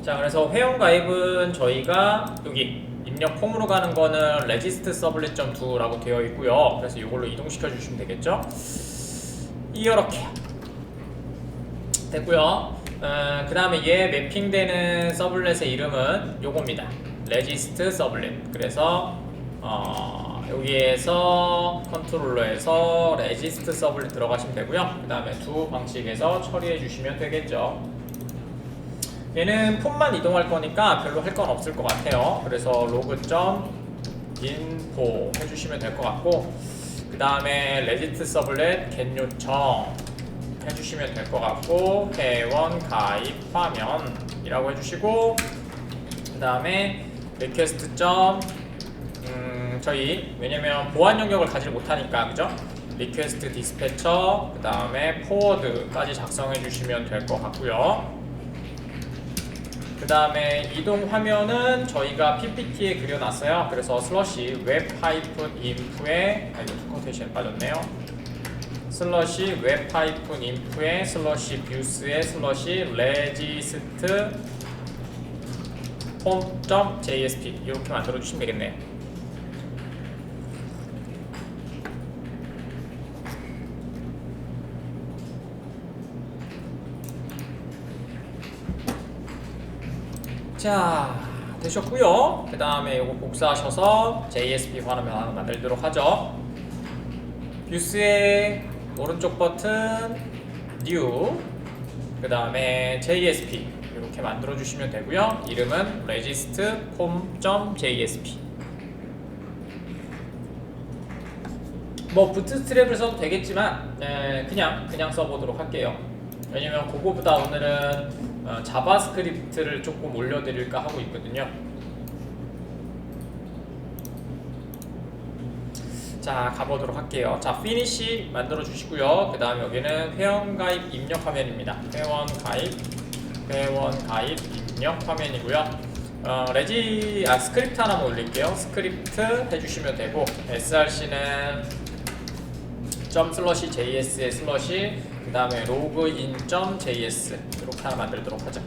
자, 그래서 회원가입은 저희가 여기 입력 폼으로 가는 거는 레지스트 서블릿.2라고 되어 있고요. 그래서 이걸로 이동시켜 주시면 되겠죠. 이렇게 됐고요. 그 다음에 얘 매핑되는 서블렛의 이름은 요겁니다. 레지스트 서블렛. 그래서 여기에서 컨트롤러에서 레지스트 서블렛 들어가시면 되고요. 그 다음에 두 방식에서 처리해 주시면 되겠죠. 얘는 폼만 이동할 거니까 별로 할 건 없을 것 같아요. 그래서 로그.info 해주시면 될 것 같고, 그 다음에 레지스트 서블렛 겟 요청 해주시면 될 것 같고, 회원 가입 화면이라고 해주시고, 그 다음에 리퀘스트 저희 왜냐면 보안 영역을 가지를 못하니까 그죠? 리퀘스트 디스패처 그 다음에 포워드까지 작성해 주시면 될 것 같고요. 그 다음에 이동 화면은 저희가 PPT에 그려놨어요. 그래서 슬러시 웹-inf에 코테이션 빠졌네요. 슬러시 웹-inf에 슬러시 뷰스에 슬러시 레지스트 폼.jsp 이렇게 만들어 주시면 되겠네요. 자, 되셨고요. 그 다음에 이거 복사하셔서 JSP 화면 하나 만들도록 하죠. 뷰스의 오른쪽 버튼 New 그 다음에 JSP 이렇게 만들어 주시면 되고요. 이름은 register form.jsp. 뭐 부트스트랩을 써도 되겠지만 그냥 써보도록 할게요. 왜냐면 그거보다 오늘은 자바스크립트를 조금 올려드릴까 하고 있거든요. 자, 가보도록 할게요. 자, 피니시 만들어 주시고요. 그 다음 여기는 회원가입 입력 화면입니다. 회원가입 입력 화면이고요. 스크립트 하나만 올릴게요. 스크립트 해주시면 되고, src는 ./js에 슬러시 그 다음에 login.js 이렇게 하나 만들도록 하죠.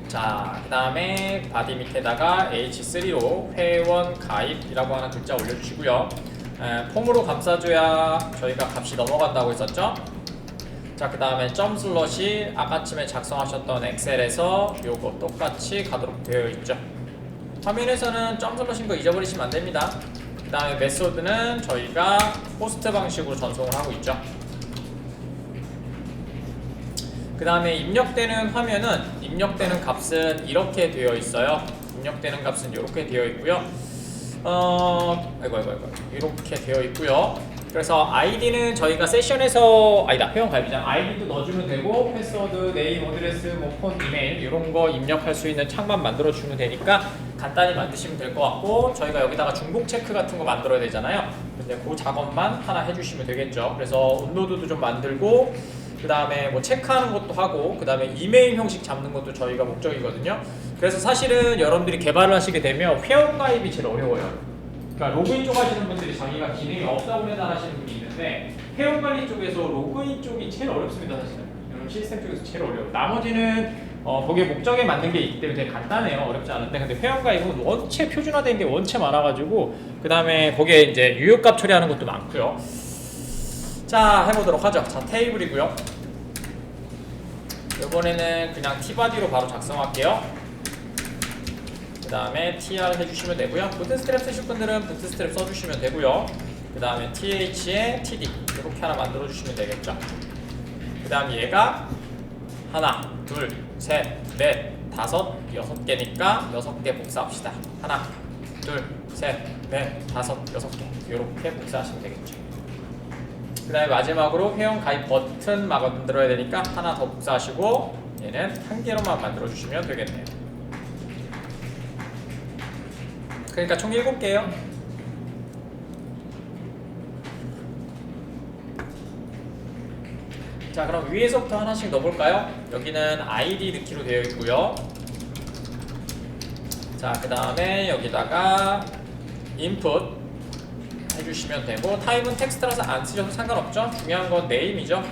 자, 그 다음에 바디 밑에다가 h3로 회원 가입이라고 하는 글자 올려주시고요. 폼으로 감싸줘야 저희가 값이 넘어간다고 했었죠. 자, 그 다음에 점/ 아까쯤에 작성하셨던 엑셀에서 요거 똑같이 가도록 되어 있죠. 화면에서는 점/ 거 잊어버리시면 안 됩니다. 그 다음에 메소드는 저희가 포스트 방식으로 전송을 하고 있죠. 그 다음에 입력되는 화면은 입력되는 값은 이렇게 되어 있어요. 입력되는 값은 이렇게 되어 있고요. 이렇게 되어 있고요. 그래서 아이디는 저희가 세션에서 회원 가입이잖아. 아이디도 넣어주면 되고 패스워드, 네임, 어드레스, 폰, 이메일 이런 거 입력할 수 있는 창만 만들어 주면 되니까 간단히 만드시면 될 것 같고, 저희가 여기다가 중복 체크 같은 거 만들어야 되잖아요. 근데 그 작업만 하나 해주시면 되겠죠. 그래서 온로드도 좀 만들고, 그 다음에 뭐 체크하는 것도 하고, 그 다음에 이메일 형식 잡는 것도 저희가 목적이거든요. 그래서 사실은 여러분들이 개발을 하시게 되면 회원 가입이 제일 어려워요. 그러니까 로그인 쪽 하시는 분들이 자기가 기능이 없다고 배달하시는 분이 있는데, 회원 관리 쪽에서 로그인 쪽이 제일 어렵습니다. 사실은 여러분 시스템 쪽에서 제일 어려워요. 나머지는 거기에 목적에 맞는 게 있기 때문에 되게 간단해요. 어렵지 않은데, 근데 회원 가입은 원체 표준화된 게 원체 많아가지고, 그 다음에 거기에 이제 유효값 처리하는 것도 많고요. 자, 해보도록 하죠. 자, 테이블이고요. 이번에는 그냥 t바디로 바로 작성할게요. 그 다음에 tr 해주시면 되고요. 부트스트랩 쓰실 분들은 부트스트랩 써주시면 되고요. 그 다음에 th에 td 이렇게 하나 만들어 주시면 되겠죠. 그 다음 얘가 하나, 둘, 셋, 넷, 다섯, 6개니까 6개 복사합시다. 하나, 둘, 셋, 넷, 다섯, 6개 이렇게 복사하시면 되겠죠. 그 다음에 마지막으로 회원 가입 버튼 만들어야 되니까 하나 더 복사하시고, 얘는 한 개로만 만들어 주시면 되겠네요. 그러니까 총 7개예요. 자, 그럼 위에서부터 하나씩 넣어볼까요? 여기는 id 키로 되어 있고요. 자, 그 다음에 여기다가 input 해주시면 되고 타입은 텍스트라서 안 쓰셔도 상관없죠. 중요한 건 네임이죠.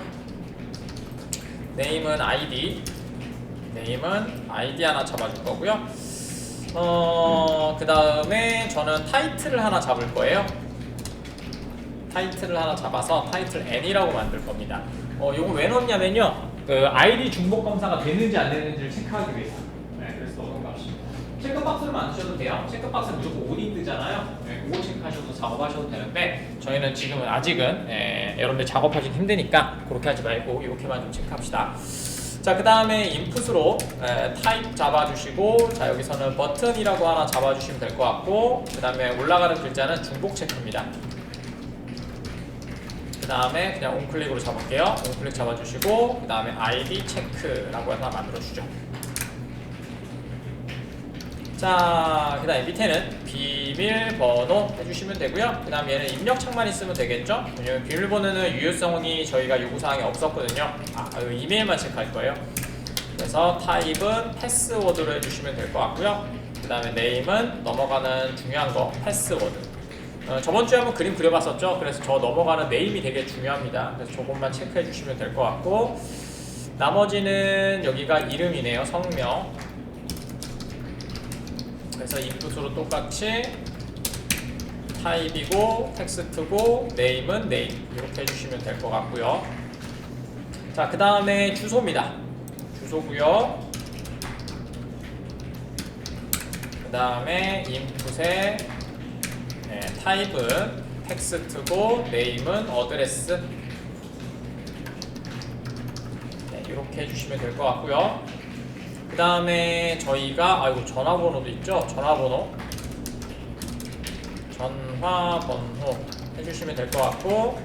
네임은 아이디 하나 잡아줄 거고요. 그 다음에 저는 타이틀을 하나 잡을 거예요. 타이틀을 하나 잡아서 타이틀 N이라고 만들 겁니다. 요거 왜 넣냐면요, 그 아이디 중복 검사가 되는지 안 되는지를 체크하기 위해서. 네, 그래서 넣는 값입니다. 체크박스를 만드셔도 돼요. 체크박스는 무조건 오딘 뜨잖아요. 네, 그거 체크하셔도 작업하셔도 되는데 저희는 지금은 아직은 여러분들 작업하시기 힘드니까 그렇게 하지 말고 이렇게만 좀 체크합시다. 자, 그 다음에 인풋으로 타입 잡아주시고, 자 여기서는 버튼이라고 하나 잡아주시면 될 것 같고, 그 다음에 올라가는 글자는 중복 체크입니다. 그 다음에 그냥 온클릭으로 잡을게요. 온클릭 잡아주시고, 그 다음에 ID 체크라고 하나 만들어주죠. 자, 그 다음에 밑에는 비밀번호 해주시면 되고요. 그 다음에 얘는 입력창만 있으면 되겠죠. 왜냐면 비밀번호는 유효성이 저희가 요구사항에 없었거든요. 이메일만 체크할 거예요. 그래서 타입은 패스워드로 해주시면 될 것 같고요. 그 다음에 네임은 넘어가는 중요한 거 패스워드. 저번주에 한번 그림 그려봤었죠. 그래서 저 넘어가는 네임이 되게 중요합니다. 그래서 저것만 체크해 주시면 될 것 같고, 나머지는 여기가 이름이네요. 성명. 그래서 인풋으로 똑같이 타입이고 텍스트고 네임은 네임 이렇게 해주시면 될 것 같고요. 자, 그 다음에 주소입니다. 주소고요. 그 다음에 인풋에 타입은 텍스트고 네임은 어드레스. 네, 이렇게 해주시면 될 것 같고요. 그 다음에 저희가 이거 전화번호도 있죠. 전화번호 해주시면 될 것 같고,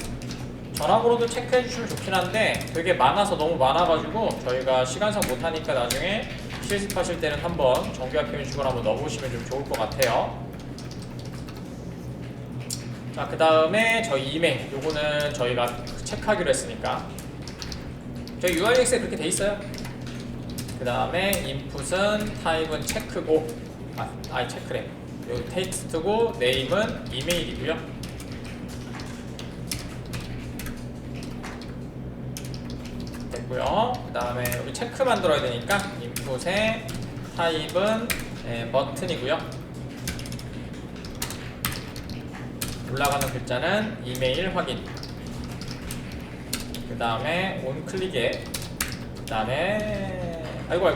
전화번호도 체크해 주시면 좋긴 한데 되게 많아서 너무 많아가지고 저희가 시간상 못하니까 나중에 실습하실 때는 한번 정규화 표현식으로 한번 넣어보시면 좀 좋을 것 같아요. 자, 그 다음에 저희 이메일, 요거는 저희가 체크하기로 했으니까 저희 UIX에 그렇게 돼 있어요. 그 다음에 인풋은 타입은 체크고, 체크래. 여기 텍스트고, 네임은 이메일이고요. 됐고요. 그 다음에 여기 체크 만들어야 되니까 인풋에 타입은 버튼이고요. 올라가는 글자는 이메일 확인. 그 다음에 온클릭에, 그 다음에 아이고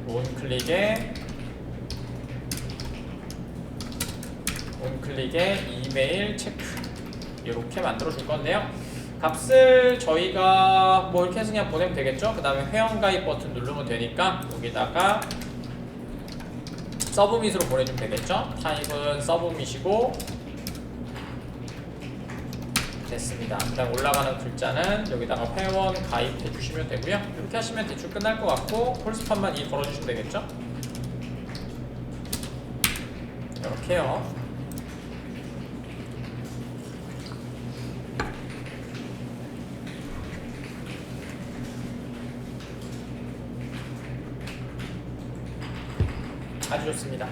온클릭에 이메일 체크 이렇게 만들어 줄 건데요. 값을 저희가 뭐 이렇게 해서 그냥 보내면 되겠죠. 그 다음에 회원가입 버튼 누르면 되니까 여기다가 서브밋으로 보내주면 되겠죠. 타입은 서브밋이고 됐습니다. 그 다음 올라가는 글자는 여기다가 회원 가입해 주시면 되고요. 이렇게 하시면 대충 끝날 것 같고, 홀스판만 걸어주시면 되겠죠. 이렇게요. 아주 좋습니다.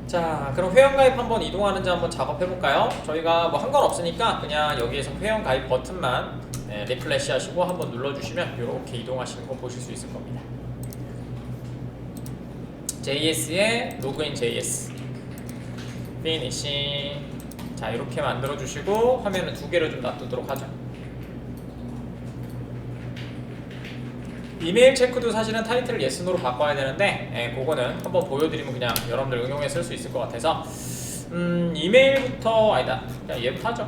자, 그럼 회원가입 한번 이동하는지 한번 작업해볼까요? 저희가 뭐 한 건 없으니까 그냥 여기에서 회원가입 버튼만 리플래시 하시고 한번 눌러주시면 이렇게 이동하시는 거 보실 수 있을 겁니다. JS에 로그인 JS 피니시. 자, 이렇게 만들어주시고 화면은 두 개를 좀 놔두도록 하죠. 이메일 체크도 사실은 타이틀을 yes, no로 바꿔야 되는데 그거는 한번 보여드리면 그냥 여러분들 응용해 쓸 수 있을 것 같아서 이메일부터 그냥 얘부터 하죠.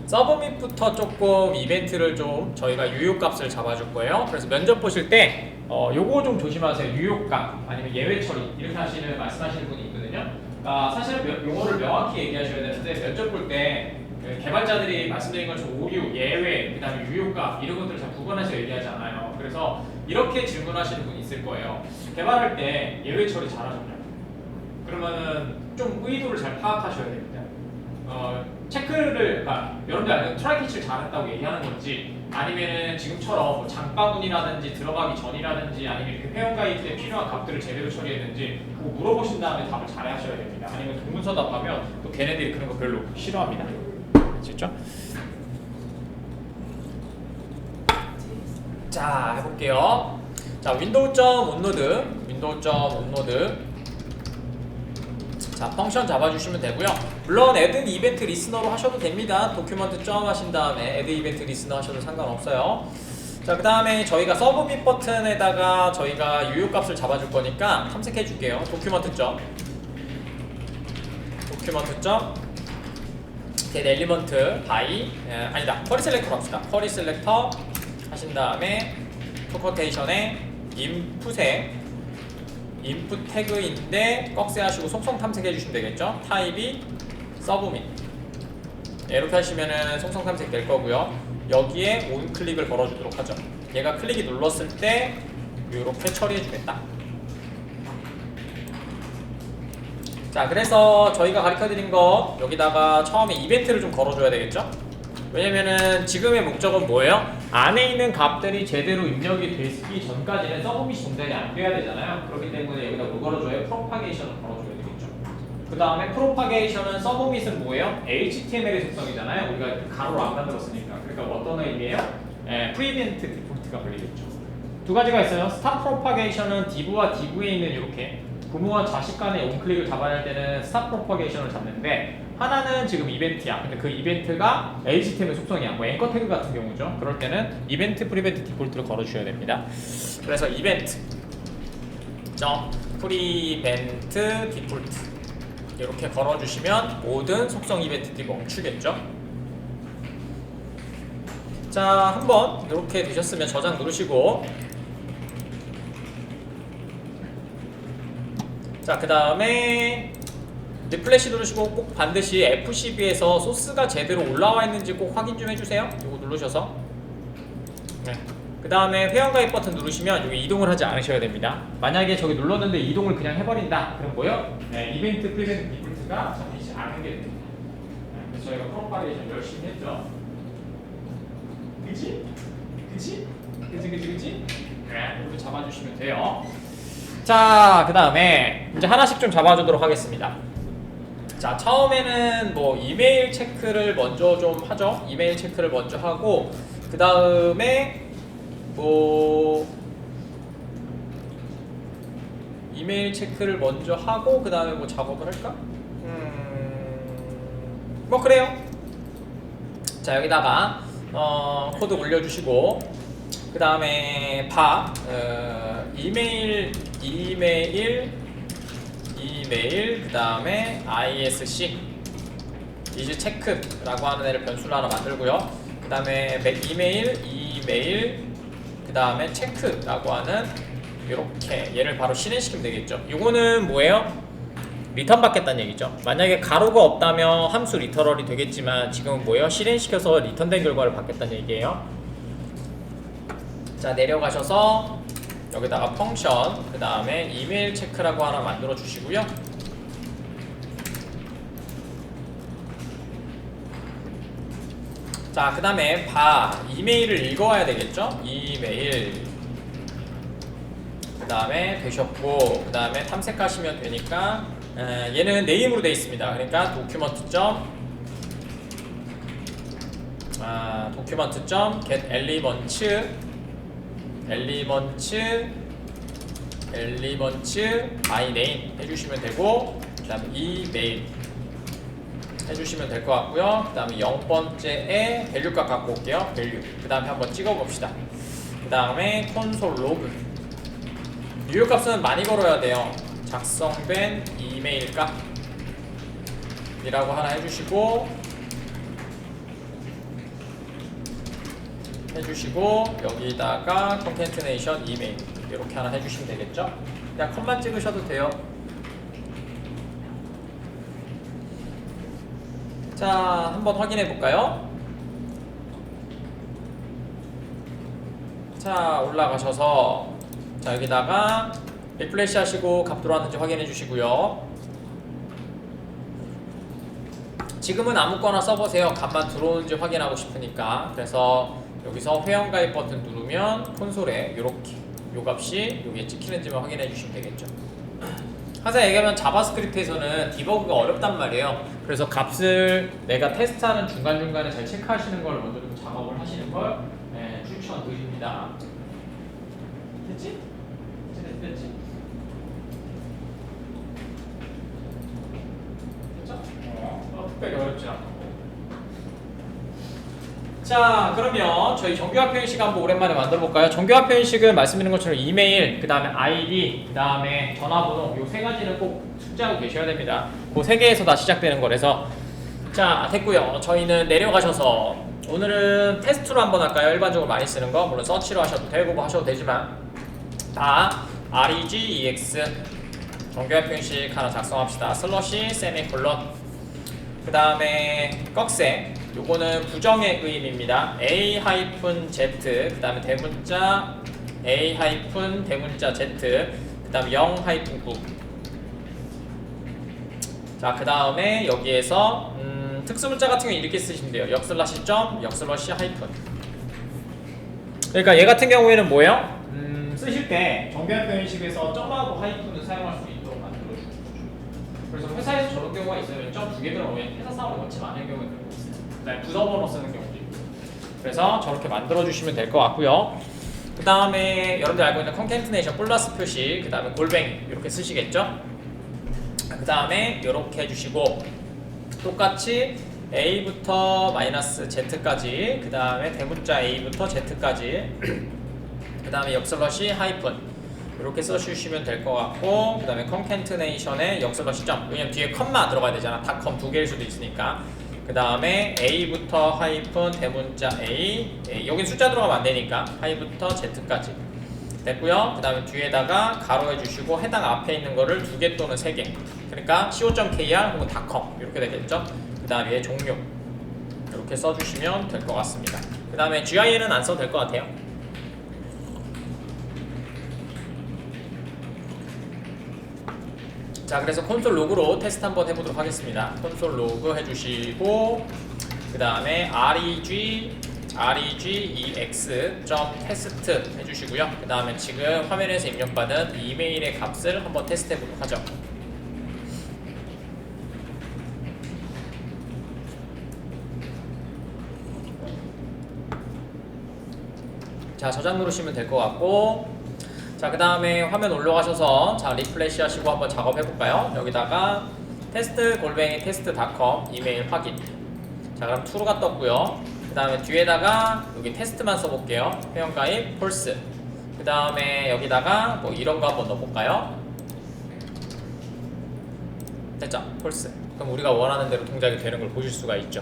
서브밋부터 조금 이벤트를 좀 저희가 유효값을 잡아줄 거예요. 그래서 면접 보실 때 요거 좀 조심하세요. 유효값 아니면 예외 처리 이렇게 말씀하시는 분이 있거든요. 사실은 요거를 명확히 얘기하셔야 되는데 면접 볼 때 개발자들이 말씀드린 것처럼 오류, 예외, 그 다음에 유효값 이런 것들을 잘 구분해서 얘기하지 않아요. 그래서 이렇게 질문하시는 분이 있을 거예요. 개발할 때 예외 처리 잘하셨냐? 그러면은 좀 의도를 잘 파악하셔야 됩니다. 체크를, 여러분들 알는 트라이 캐치를 잘했다고 얘기하는 건지 아니면은 지금처럼 뭐 장바구니라든지 들어가기 전이라든지 아니면 이렇게 회원가입 때 필요한 값들을 제대로 처리했는지 그거 물어보신 다음에 답을 잘 하셔야 됩니다. 아니면 동문서답하면 또 걔네들이 그런 거 별로 싫어합니다. 아시죠? 자, 해볼게요. 자, 윈도우.온로드 자, 펑션 잡아주시면 되고요. 물론 add 이벤트 리스너로 하셔도 됩니다. 도큐먼트 점 하신 다음에 add 이벤트 리스너 하셔도 상관없어요. 자, 그 다음에 저희가 서브밋 버튼에다가 저희가 유효값을 잡아줄 거니까 탐색해 줄게요. 도큐먼트 점 get 엘리먼트 by 아니다, 쿼리 셀렉터로 합시다. 쿼리 셀렉터 하신 다음에 토커테이션에 인풋 태그인데 꺽쇠 하시고 속성 탐색해 주시면 되겠죠. 타입이 서브밋. 이렇게 하시면은 속성 탐색 될 거고요. 여기에 온 클릭을 걸어주도록 하죠. 얘가 클릭이 눌렀을 때 이렇게 처리해 주겠다. 자, 그래서 저희가 가르쳐 드린 거 여기다가 처음에 이벤트를 좀 걸어줘야 되겠죠. 왜냐면은 지금의 목적은 뭐예요? 안에 있는 값들이 제대로 입력이 되기 전까지는 서브밋이 동작이 안 돼야 되잖아요. 그렇기 때문에 여기다 뭐 걸어줘요? 프로파게이션을 걸어줘야 되겠죠. 그 다음에 프로파게이션은 서브밋은 뭐예요? HTML의 속성이잖아요. 우리가 가로로 안 만들었으니까. 그러니까 어떤 의미예요? 프리벤트 디폴트가 걸리겠죠. 두 가지가 있어요. 스탑 프로파게이션은 div와 div에 있는 이렇게 부모와 자식 간의 온클릭을 잡아야 할 때는 스탑 프로파게이션을 잡는데, 하나는 지금 이벤트야. 근데 그 이벤트가 HTML 속성이야. 뭐 앵커 태그 같은 경우죠. 그럴 때는 이벤트 프리벤트 디폴트를 걸어주셔야 됩니다. 그래서 이벤트 프리벤트 디폴트 이렇게 걸어주시면 모든 속성 이벤트들이 멈추겠죠. 자, 한번 이렇게 되셨으면 저장 누르시고, 자, 그 다음에 리플래시 누르시고 꼭 반드시 FCB에서 소스가 제대로 올라와 있는지 꼭 확인 좀 해주세요. 이거 누르셔서. 네. 그 다음에 회원가입 버튼 누르시면 여기 이동을 하지 않으셔야 됩니다. 만약에 저기 눌렀는데 이동을 그냥 해버린다. 그럼 뭐요? 네, 이벤트 프리벤트 디폴트가 잡히지 않은 게 됩니다. 네, 그래서 저희가 프로파게이션 열심히 했죠. 그치? 네, 이렇게 잡아주시면 돼요. 자, 그 다음에 이제 하나씩 좀 잡아주도록 하겠습니다. 자, 처음에는 뭐 이메일 체크를 먼저 좀 하죠. 이메일 체크를 먼저 하고, 그 다음에 뭐 이메일 체크를 먼저 하고 그 다음에 뭐 작업을 할까? 뭐 그래요. 자, 여기다가 코드 올려주시고, 그 다음에 이메일 그 다음에 ISC 이즈 체크라고 하는 애를 변수를 하나 만들고요. 그 다음에 이메일 그 다음에 체크라고 하는 이렇게 얘를 바로 실행시키면 되겠죠. 이거는 뭐예요? 리턴 받겠다는 얘기죠. 만약에 가로가 없다면 함수 리터럴이 되겠지만 지금은 뭐예요? 실행시켜서 리턴된 결과를 받겠다는 얘기예요. 자, 내려가셔서 여기다가 펑션 그 다음에 이메일 체크라고 하나 만들어 주시고요. 자, 그 다음에 이메일을 읽어와야 되겠죠. 이메일 그 다음에 되셨고, 그 다음에 탐색하시면 되니까 얘는 네임으로 되어 있습니다. 그러니까 도큐먼트 get 엘리먼츠 by name 해주시면 되고, 그 다음에 이메일 해주시면 될 것 같고요. 그 다음에 0번째에 밸류값 갖고 올게요. 밸류. 그 다음에 한번 찍어봅시다. 그 다음에 콘솔 로그. 유효값은 많이 걸어야 돼요. 작성된 이메일 값이라고 하나 해주시고, 여기다가 컨캐트네이션 이메일 이렇게 하나 해주시면 되겠죠. 그냥 컷만 찍으셔도 돼요. 자, 한번 확인해 볼까요? 자, 올라가셔서 자, 여기다가 리플래시 하시고 값 들어왔는지 확인해 주시고요. 지금은 아무거나 써보세요. 값만 들어오는지 확인하고 싶으니까. 그래서 여기서 회원가입 버튼 누르면 콘솔에 이렇게 요 값이 여기에 찍히는지만 확인해 주시면 되겠죠. 항상 얘기하면 자바스크립트에서는 디버그가 어렵단 말이에요. 그래서 값을 내가 테스트하는 중간중간에 잘 체크하시는 걸 먼저 좀 작업을 하시는 걸 추천드립니다. 됐지? 됐지? 됐죠? 특별히 어렵지 않고. 자, 그러면 저희 정규화 표현식 한번 오랜만에 만들어 볼까요? 정규화 표현식은 말씀드린 것처럼 이메일, 그 다음에 아이디, 그 다음에 전화번호 요 세 가지는 꼭 숙지하고 계셔야 됩니다. 그 세 개에서 다 시작되는 거라서. 자, 됐고요. 저희는 내려가셔서 오늘은 테스트로 한번 할까요? 일반적으로 많이 쓰는 거 물론 서치로 하셔도 되고 뭐 하셔도 되지만 다 regex 정규화 표현식 하나 작성합시다. 슬러시 세미콜론 그 다음에 꺽쇠 요거는 부정의 의미입니다. a-z 그 다음에 대문자 a-대문자 z 그 다음에 0-9 자, 그 다음에 여기에서 특수문자 같은 경우 이렇게 쓰시면 돼요. 역슬러시 점, 역슬러시 하이픈. 그러니까 얘 같은 경우에는 뭐예요? 쓰실 때 정규화 표현식에서 점하고 하이픈을 사용할 수 있도록 만들어주는 거죠. 그래서 회사에서 저런 경우가 있어요. 점 두 개 들어오면 회사 사업을 원치 않은 경우가 있어요. 그다음에 부서번호 쓰는 경우도 있고. 그래서 저렇게 만들어주시면 될 것 같고요. 그 다음에 여러분들 알고 있는 컨캐트네이션 플러스 표시, 그 다음에 골뱅이 이렇게 쓰시겠죠? 그 다음에 이렇게 해주시고 똑같이 A부터 마이너스 Z까지 그 다음에 대문자 A부터 Z까지 그 다음에 역슬러시 하이픈 이렇게 써주시면 될 것 같고 그 다음에 컨캐트네이션의 역슬러시 점 왜냐면 뒤에 컴마 들어가야 되잖아. 닷컴 두 개일 수도 있으니까 그 다음에 A부터 하이픈 대문자 A 여긴 숫자 들어가면 안 되니까 하이부터 Z까지 됐고요. 그 다음에 뒤에다가 가로 해주시고 해당 앞에 있는 거를 2개 또는 3개 그러니까 co.kr 혹은 .com 이렇게 되겠죠. 그 다음에 얘 종료 이렇게 써주시면 될 것 같습니다. 그 다음에 GIN은 안 써도 될 것 같아요. 자, 그래서 콘솔 로그로 테스트 한번 해보도록 하겠습니다. 콘솔 로그 해주시고 그 다음에 regex.test 해주시고요. 그 다음에 지금 화면에서 입력받은 이메일의 값을 한번 테스트 해보도록 하죠. 자, 저장 누르시면 될 것 같고 자, 그 다음에 화면 올라가셔서 자 리플레시 하시고 한번 작업해 볼까요? 여기다가 테스트 골뱅이 테스트.com 이메일 확인. 자, 그럼 true가 떴고요. 그 다음에 뒤에다가 여기 테스트만 써볼게요. 회원가입 폴스. 그 다음에 여기다가 뭐 이런 거 한번 넣어볼까요? 됐죠? 폴스. 그럼 우리가 원하는 대로 동작이 되는 걸 보실 수가 있죠.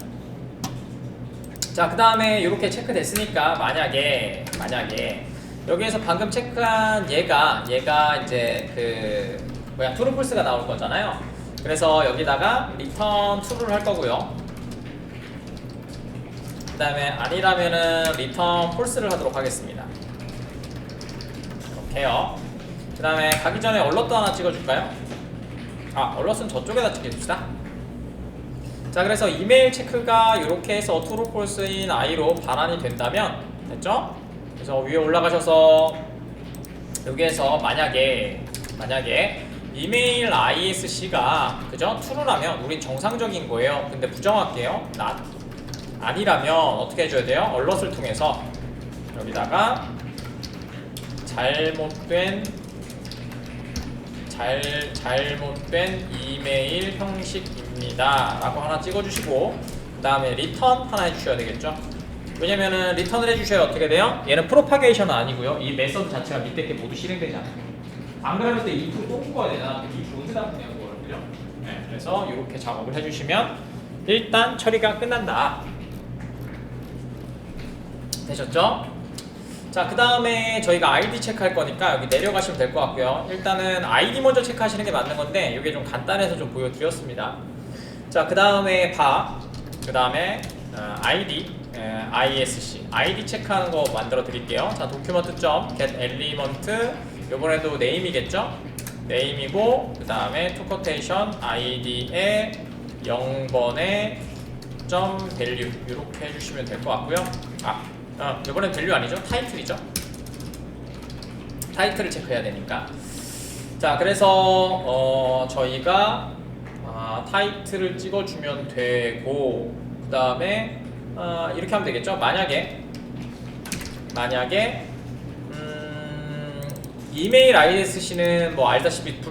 자, 그 다음에 이렇게 체크됐으니까 만약에 여기에서 방금 체크한 얘가 이제 그 뭐야 true false가 나올 거잖아요. 그래서 여기다가 return true를 할 거고요. 그 다음에 아니라면은 return false를 하도록 하겠습니다. 이렇게요. 그 다음에 가기 전에 얼럿도 하나 찍어줄까요? 아, 얼럿은 저쪽에다 찍어줍시다. 자, 그래서 이메일 체크가 이렇게 해서 true false인 i로 반환이 된다면 됐죠? 그래서 위에 올라가셔서 여기에서 만약에 이메일 ISC가 그죠? true라면 우린 정상적인 거예요. 근데 부정할게요. not 아니라면 어떻게 해줘야 돼요? 얼럿을 통해서 여기다가 잘못된 이메일 형식입니다 라고 하나 찍어주시고 그 다음에 return 하나 해주셔야 되겠죠. 왜냐면은 리턴을 해주셔야 어떻게 돼요? 얘는 프로파게이션은 아니고요. 이 메서드 자체가 밑에 게 모두 실행되지 않아요. 안 그러면 또 if 또 묶어야 되잖아. if 어디다 붙냐고 그러거든요. 네, 그래서 이렇게 작업을 해주시면 일단 처리가 끝난다. 되셨죠? 자, 그 다음에 저희가 아이디 체크할 거니까 여기 내려가시면 될 것 같고요. 일단은 아이디 먼저 체크하시는 게 맞는 건데 이게 좀 간단해서 좀 보여드렸습니다. 자, 그 다음에 그 다음에 아이디 ISC 아이디 체크하는 거 만들어 드릴게요. 자, document.get element 요번에도 name이겠죠? name이고 그 다음에 to quotation id에 0번에 .value 이렇게 해주시면 될 것 같고요. 이번엔 밸류 아니죠? 타이틀이죠? 타이틀을 체크해야 되니까. 자, 그래서 저희가 타이틀을 찍어주면 되고, 그 다음에 이렇게 하면 되겠죠? 만약에 이메일 ISC는 뭐 알다시피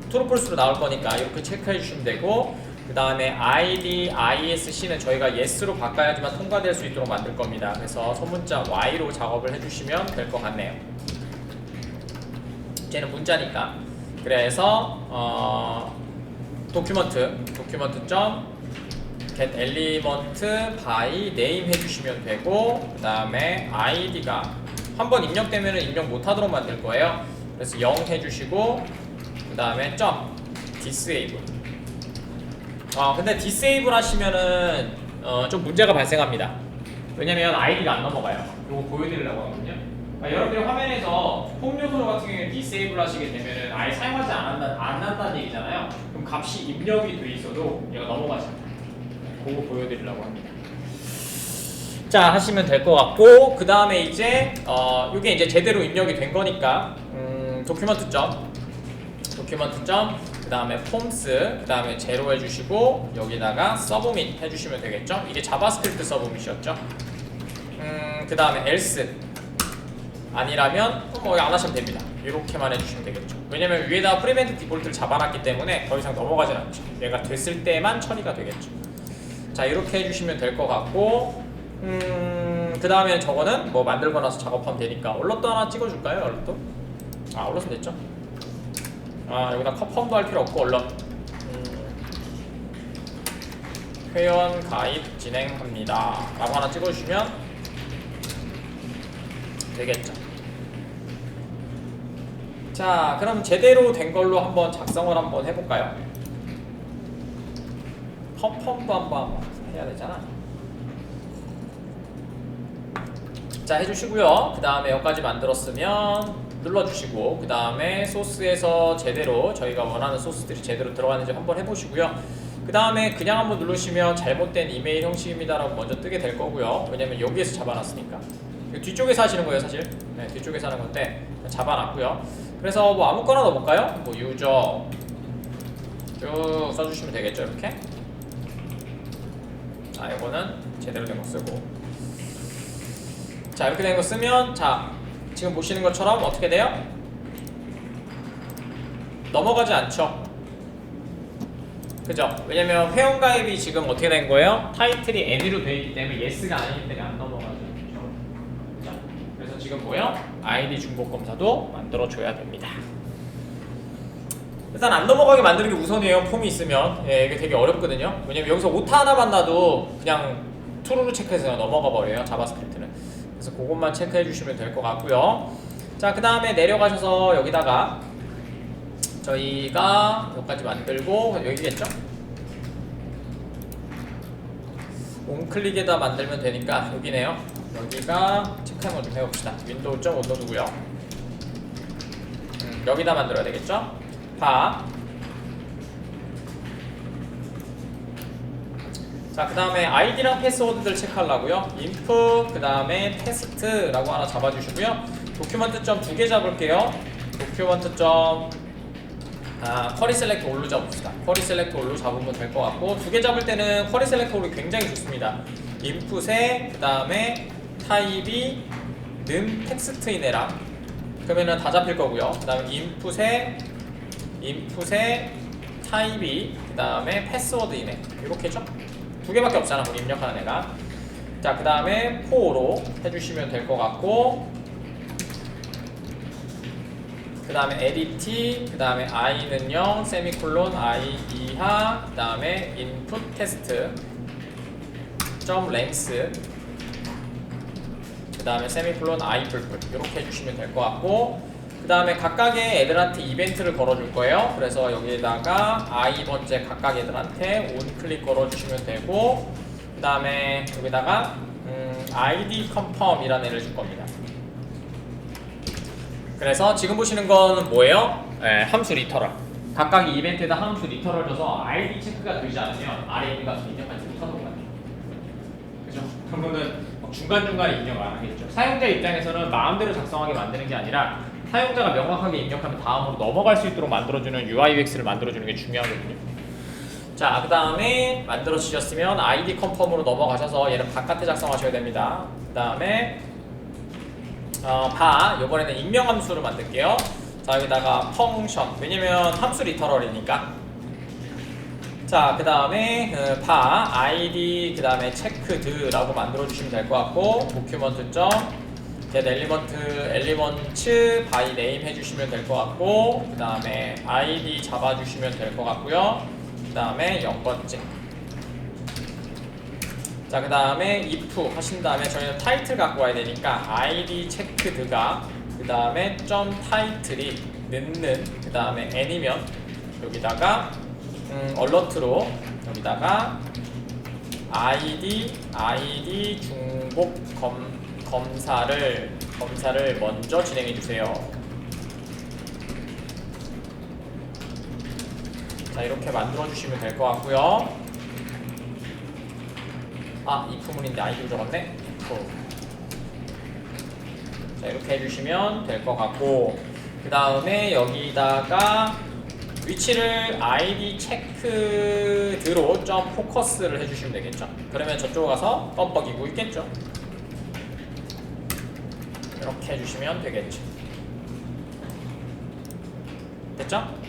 트루폴스로 나올 거니까 이렇게 체크해 주시면 되고, 그 다음에 ID ISC는 저희가 yes로 바꿔야지만 통과될 수 있도록 만들 겁니다. 그래서 소문자 Y로 작업을 해주시면 될 것 같네요. 쟤는 문자니까. 그래서 도큐먼트 점 get element by name 해주시면 되고, 그 다음에 id가 한번 입력되면 입력 못하도록 만들 거예요. 그래서 0 해주시고, 그 다음에 점 disable. 근데 disable 하시면은 좀 문제가 발생합니다. 왜냐면 id가 안 넘어가요. 이거 보여드리려고 하거든요. 여러분들이 화면에서 폼 요소 같은 경우에 disable 하시게 되면은 아예 사용하지 않는다는 얘기잖아요. 그럼 값이 입력이 돼 있어도 얘가 넘어가지 않아요. 그거 보여드리려고 합니다. 자, 하시면 될 것 같고, 그 다음에 이제 이게 이제 제대로 입력이 된 거니까 도큐먼트 점 그 다음에 폼스, 그 다음에 제로 해주시고 여기다가 서브밋 해주시면 되겠죠. 이게 자바스크립트 서브밋이었죠. 그 다음에 else 아니라면 뭐 안 하시면 됩니다. 이렇게만 해주시면 되겠죠. 왜냐면 위에다가 프리벤트 디폴트를 잡아놨기 때문에 더 이상 넘어가진 않죠. 얘가 됐을 때만 처리가 되겠죠. 자, 이렇게 해주시면 될 것 같고, 그 다음에 저거는 뭐 만들고 나서 작업하면 되니까 얼럿도 하나 찍어줄까요? 얼럿도? 얼럿은 됐죠. 여기다 펌도 할 필요 없고 얼럿. 회원 가입 진행합니다 라고 하나 찍어주시면 되겠죠. 자, 그럼 제대로 된 걸로 한번 작성을 한번 해볼까요? 펌도 한번 해야 되잖아. 자, 해주시고요. 그 다음에 여기까지 만들었으면 눌러주시고, 그 다음에 소스에서 제대로 저희가 원하는 소스들이 제대로 들어가는지 한번 해보시고요. 그 다음에 그냥 한번 누르시면 잘못된 이메일 형식입니다 라고 먼저 뜨게 될 거고요. 왜냐면 여기에서 잡아놨으니까. 뒤쪽에서 하시는 거예요, 사실. 네, 뒤쪽에서 하는 건데 잡아놨고요. 그래서 뭐 아무거나 넣어볼까요? 뭐 유저 쭉 써주시면 되겠죠, 이렇게. 이거는 제대로 된 거 쓰고. 자, 이렇게 된 거 쓰면, 자, 지금 보시는 것처럼 어떻게 돼요? 넘어가지 않죠. 그죠? 왜냐면 회원가입이 지금 어떻게 된 거예요? 타이틀이 N으로 되어 있기 때문에 yes가 아니기 때문에 안 넘어가죠. 그죠? 그래서 지금 뭐예요? ID 중복 검사도 만들어줘야 됩니다. 일단 안 넘어가게 만드는 게 우선이에요. 폼이 있으면. 이게 되게 어렵거든요. 왜냐면 여기서 오타 하나만 놔도 그냥 투루루 체크해서 그냥 넘어가 버려요, 자바스크립트는. 그래서 그것만 체크해 주시면 될 것 같고요. 자, 그 다음에 내려가셔서 여기다가 저희가 여기까지 만들고, 여기겠죠? 온클릭에다 만들면 되니까 여기네요. 여기가 체크 한번 좀 해봅시다. 윈도우 점 온도누구요? 여기다 만들어야 되겠죠? 자, 그 다음에 아이디랑 패스워드들 체크하려고요. inf 그 다음에 테스트라고 하나 잡아주시고요. 도큐먼트 점 2개 잡을게요. 도큐먼트 점 쿼리 셀렉트 올로 잡읍시다. 쿼리 셀렉트 올로 잡으면 될 것 같고, 2개 잡을 때는 쿼리 셀렉트 올이 굉장히 좋습니다. input에 그 다음에 타입이 는 텍스트이네라. 그러면은 다 잡힐 거고요. 그 다음에 input에 타입이 그 다음에 패스워드이네. 이렇게죠? 2개밖에 없잖아, 우리 입력하는 애가. 자, 그 다음에 for로 해주시면 될 것 같고, 그 다음에 edit, 그 다음에 i는 0, 세미콜론 i 이하, 그 다음에 input test 점 length, 그 다음에 세미콜론 i 뿔뿔 이렇게 해주시면 될 것 같고, 그 다음에 각각의 애들한테 이벤트를 걸어줄 거예요. 그래서 여기에다가 i번째 각각 애들한테 onClick 걸어주시면 되고, 그 다음에 여기다가 id confirm 이라는 애를 줄 겁니다. 그래서 지금 보시는 건 뭐예요? 함수 리터럴. 각각 이벤트에다 함수 리터럴 줘서 id 체크가 되지 않으면 아래 있는 값을 입력하지 못하도록 합니다. 그죠? 그러면은 중간중간에 입력을 안 하겠죠. 사용자 입장에서는 마음대로 작성하게 만드는 게 아니라 사용자가 명확하게 입력하면 다음으로 넘어갈 수 있도록 만들어주는 UI UX를 만들어주는 게 중요하거든요. 자, 그 다음에 만들어주셨으면 ID 컨펌으로 넘어가셔서 얘는 바깥에 작성하셔야 됩니다. 그 다음에 이번에는 익명함수를 만들게요. 자, 여기다가 펑션, 왜냐면 함수 리터럴이니까. 자, 그 다음에 ID, 그 다음에 체크드라고 만들어주시면 될 것 같고, 도큐먼트 점 get 엘리먼트 by name 해주시면 될 것 같고, 그 다음에 ID 잡아주시면 될 것 같고요. 그 다음에 0번째. 자, 그 다음에 if 하신 다음에 저희는 타이틀 갖고 와야 되니까 id 체크드가 그 다음에 점 타이틀이 넣는 그 다음에 n이면 여기다가 얼러트로 여기다가 id 중복 검사를 먼저 진행해 주세요. 자, 이렇게 만들어 주시면 될 것 같고요. if문인데 아이디를 적었네. 자, 이렇게 해주시면 될 것 같고, 그 다음에 여기다가 위치를 id 체크드로 점 포커스를 해주시면 되겠죠. 그러면 저쪽 가서 껌뻑이고 있겠죠. 이렇게 해주시면 되겠죠. 됐죠?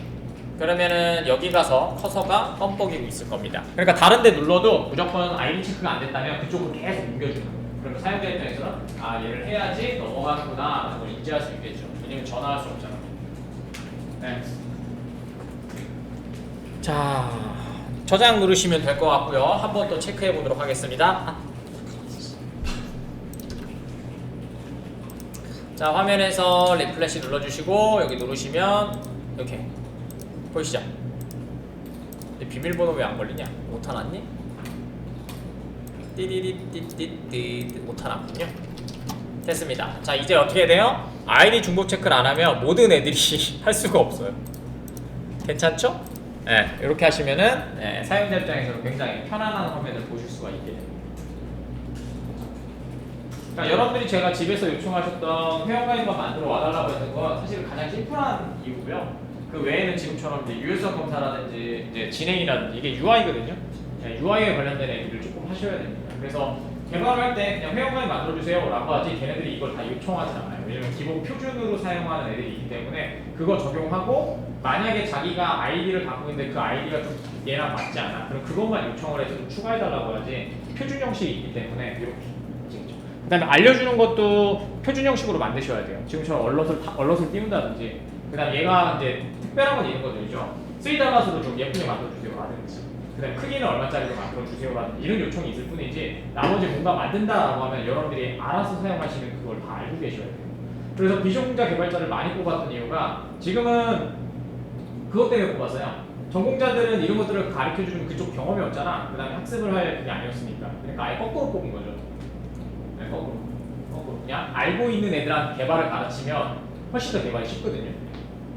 그러면은 여기 가서 커서가 껌뻑이고 있을 겁니다. 그러니까 다른 데 눌러도 무조건 ID 체크가 안 됐다면 그쪽으로 계속 옮겨주는 거예요. 그러면 사용자 입장에서는 얘를 해야지 넘어가는구나 라고 인지할 수 있겠죠. 왜냐면 전화할 수 없잖아. 네. 자, 저장 누르시면 될 것 같고요. 한번 또 체크해 보도록 하겠습니다. 자, 화면에서 리플래시 눌러주시고 여기 누르시면 이렇게 보이시죠? 비밀번호 왜 안 걸리냐? 오타 났니? 띠디디띠띠띠 오타 났군요. 됐습니다. 자, 이제 어떻게 돼요? 아이디 중복 체크를 안 하면 모든 애들이 할 수가 없어요. 괜찮죠? 네, 이렇게 하시면은 사용자 입장에서는 굉장히 편안한 화면을 보실 수가 있게 됩니다. 그러니까 여러분들이 제가 집에서 요청하셨던 회원가입만 만들어 와달라고 했던 건 사실 가장 심플한 이유고요. 그 외에는 지금처럼 이제 유효성 검사라든지 이제 진행이라든지 이게 UI거든요. UI에 관련된 얘기를 조금 하셔야 됩니다. 그래서 개발할 때 그냥 회원가입 만들어주세요 라고 하지 걔네들이 이걸 다 요청하지 않아요. 왜냐면 기본 표준으로 사용하는 애들이 있기 때문에 그거 적용하고 만약에 자기가 아이디를 갖고 있는데 그 아이디가 좀 얘랑 맞지 않아. 그럼 그것만 요청을 해서 좀 추가해달라고 하지 표준 형식이 있기 때문에 이렇게. 그 다음에 알려주는 것도 표준 형식으로 만드셔야 돼요. 지금처럼 얼럿을 띄운다든지 그 다음 얘가 이제 특별한 건 이런 것들이죠. 3달러스로 좀 예쁘게 만들어주세요 라든지 그 다음 크기는 얼마짜리로 만들어주세요 라든지 이런 요청이 있을 뿐이지 나머지 뭔가 만든다라고 하면 여러분들이 알아서 사용하시는 그걸 다 알고 계셔야 돼요. 그래서 비전공자 개발자를 많이 뽑았던 이유가 지금은 그것 때문에 뽑았어요. 전공자들은 이런 것들을 가르쳐주는 그쪽 경험이 없잖아. 그 다음에 학습을 할 그게 아니었으니까. 그러니까 아예 거꾸로 뽑은 거죠. 네, 거꾸로. 그냥 알고 있는 애들한테 개발을 가르치면 훨씬 더 개발이 쉽거든요.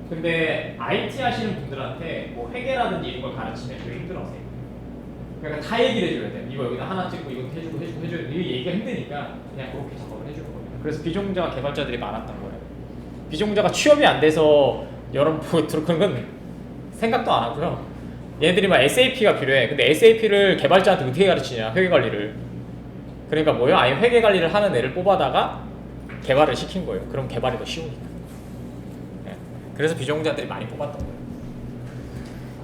근데 IT 하시는 분들한테 뭐 회계라든지 이런 걸 가르치면 되게 힘들어하세요. 그러니까 다 얘기를 해줘야 돼요. 이거 여기다 하나 찍고 이거 해주고 이게 얘기가 힘드니까 그냥 그렇게 작업을 해주는 겁니다. 그래서 비전공자 개발자들이 많았던 거예요. 비전공자가 취업이 안 돼서 여러분 그런 건 생각도 안 하고요. 얘네들이 막 SAP가 필요해. 근데 SAP를 개발자한테 어떻게 가르치냐, 회계 관리를. 그러니까 뭐예요? 아예 회계 관리를 하는 애를 뽑아다가 개발을 시킨 거예요. 그럼 개발이 더 쉬우니까. 그래서 비전공자들이 많이 뽑았던 거예요.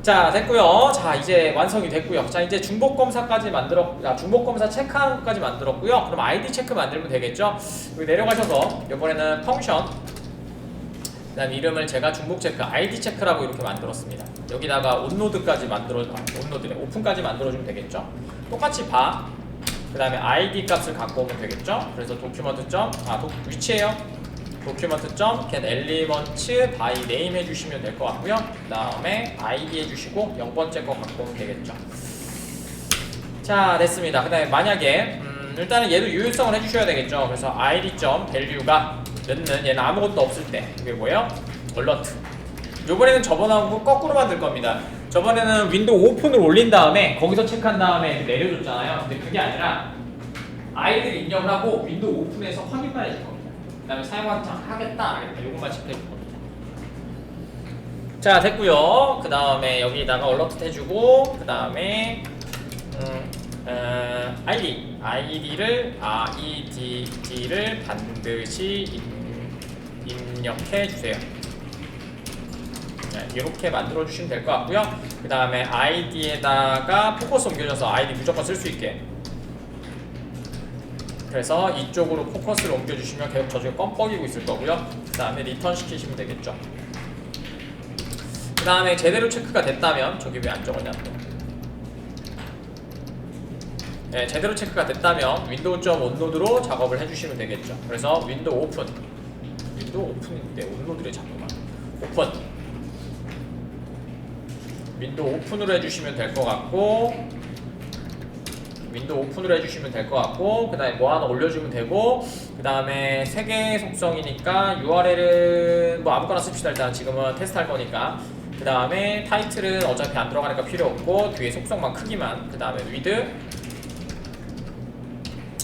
자, 됐고요. 자, 이제 완성이 됐고요. 자, 이제 중복 검사까지 중복 검사 체크하는 것까지 만들었고요. 그럼 ID 체크 만들면 되겠죠? 여기 내려가셔서 이번에는 펑션, 그다음 이름을 제가 중복 체크, ID 체크라고 이렇게 만들었습니다. 여기다가 온노드까지 온노드래, 오픈까지 만들어주면 되겠죠? 똑같이 그 다음에 ID 값을 갖고 오면 되겠죠? 그래서 도큐먼트 위치에요. document.get element by name 해주시면 될 것 같고요. 그 다음에 id 해주시고 0번째 거 갖고 오면 되겠죠. 자, 됐습니다. 그 다음에 만약에 일단은 얘도 유효성을 해주셔야 되겠죠. 그래서 id.value가 넣는 얘는 아무것도 없을 때 이게 뭐예요? alert. 요번에는 저번하고 거꾸로 만들 겁니다. 저번에는 윈도우 오픈을 올린 다음에 거기서 체크한 다음에 내려줬잖아요. 근데 그게 아니라 아이디를 입력을 하고 윈도우 오픈해서 확인만 해줄 겁니다. 그 다음에 사용하겠다 안 하겠다 이것만 체크해 줄 겁니다. 자 됐고요. 그 다음에 여기다가 얼러트 해주고 그 다음에 ID를 반드시 입력해 주세요. 네, 이렇게 만들어 주시면 될 것 같고요. 그 다음에 ID에다가 포커스 옮겨줘서 ID 무조건 쓸 수 있게. 그래서 이쪽으로 포커스를 옮겨주시면 계속 저쪽에 껌뻑이고 있을 거고요. 그 다음에 리턴 시키시면 되겠죠. 그 다음에 제대로 체크가 됐다면 저기 왜 안 적었냐 또. 네, 제대로 체크가 됐다면 윈도우.온노드로 작업을 해주시면 되겠죠. 그래서 윈도우 오픈인데 온노드래 잠깐만. 오픈. 윈도우 오픈으로 해주시면 될 것 같고, 그 다음에 뭐 하나 올려주면 되고, 그 다음에 3개 속성이니까 URL은 뭐 아무거나 씁시다. 일단 지금은 테스트 할 거니까. 그 다음에 타이틀은 어차피 안 들어가니까 필요 없고, 뒤에 속성만 크기만. 그 다음에 위드.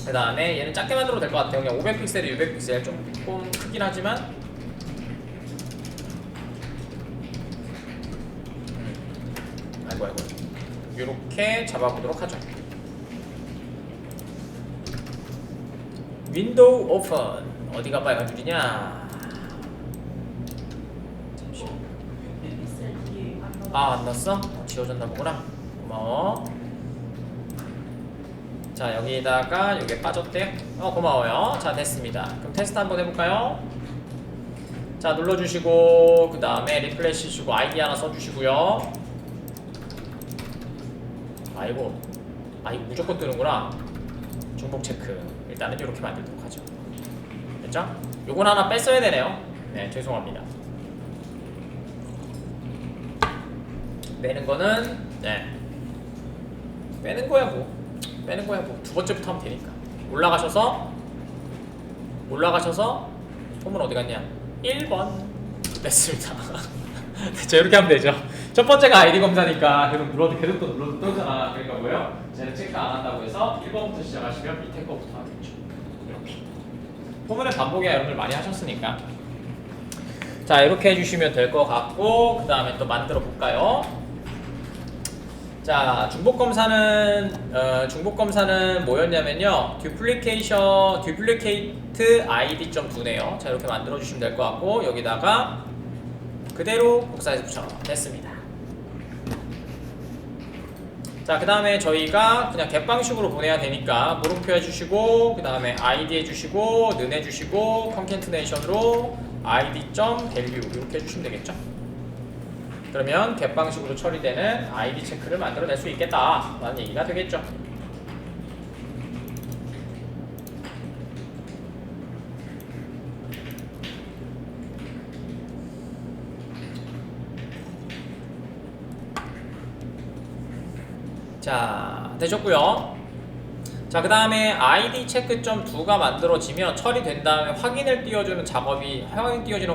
그 다음에 얘는 작게 만들어도 될 것 같아요. 그냥 500픽셀에 600픽셀 조금 크긴 하지만 아이고 이렇게 잡아보도록 하죠. 윈도우 오픈 어디가 빨간 줄이냐? 잠시만. 안 났어? 지워졌나 보구나. 고마워. 자 여기다가 여기에 빠졌대요. 고마워요. 자 됐습니다. 그럼 테스트 한번 해볼까요? 자 눌러주시고 그 다음에 리플레시 주고 아이디 하나 써주시고요. 아이고 무조건 뜨는구나. 중복 체크. 일단은 이렇게 만들도록 하죠. 됐죠? 요건 하나 뺐어야 되네요. 네 죄송합니다. 빼는 거는 빼는 거야 뭐 두 번째부터 하면 되니까. 올라가셔서 폼은 어디 갔냐? 1번 됐습니다. 자 이렇게 하면 되죠. 첫 번째가 아이디 검사니까 계속 계속 눌러도 뜨잖아. 그러니까 뭐예요? 쟤는 체크 안 한다고 해서 1번부터 시작하시면 밑에 거부터 하겠죠. 이렇게 폼은 반복이야. 여러분들 많이 하셨으니까. 자 이렇게 해주시면 될 것 같고, 그 다음에 또 만들어 볼까요? 자 중복 검사는 뭐였냐면요, 듀플리케이트 id.do네요. 자 이렇게 만들어 주시면 될 것 같고, 여기다가 그대로 복사해서 붙여넣어. 됐습니다. 자 그 다음에 저희가 그냥 겟 방식으로 보내야 되니까 물음표 해주시고, 그 다음에 id 해주시고, 는 해주시고, 컨캔트네이션으로 id.value 이렇게 해주시면 되겠죠. 그러면 겟 방식으로 처리되는 id 체크를 만들어낼 수 있겠다 라는 얘기가 되겠죠. 자 되셨고요. 자 그 다음에 id 체크.do가 만들어지면 처리된 다음에 확인 띄워주는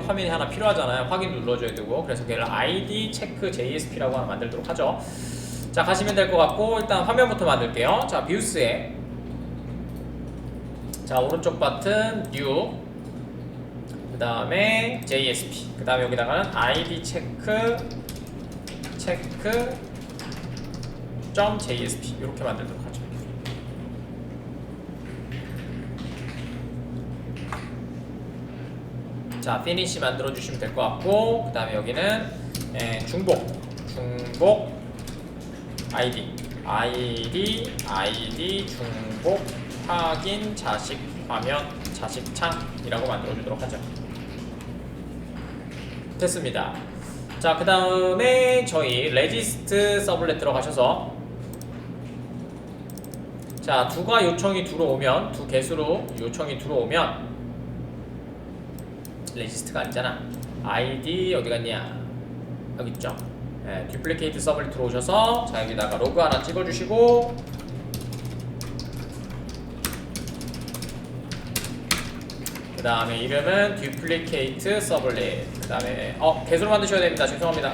화면이 하나 필요하잖아요. 확인 눌러줘야 되고. 그래서 걔를 id 체크 JSP라고 하나 만들도록 하죠. 자 가시면 될 것 같고, 일단 화면부터 만들게요. 자 뷰스에 자 오른쪽 버튼 new, 그 다음에 JSP, 그 다음에 여기다가는 id 체크 .jsp 이렇게 만들도록 하죠. 자 finish 만들어 주시면 될 것 같고, 그 다음에 여기는 중복 id 중복 확인 자식 화면 자식창이라고 만들어 주도록 하죠. 됐습니다. 자 그 다음에 저희 레지스트 서블렛 들어가셔서, 자 두가 요청이 들어오면, 두 개수로 요청이 들어오면, 레지스트가 아니잖아. id 어디 갔냐? 여기 있죠. 듀플리케이트 서블렛 들어오셔서, 자 여기다가 로그 하나 찍어주시고, 그 다음에 이름은 듀플리케이트 서블렛, 그 다음에 개수로 만드셔야 됩니다. 죄송합니다.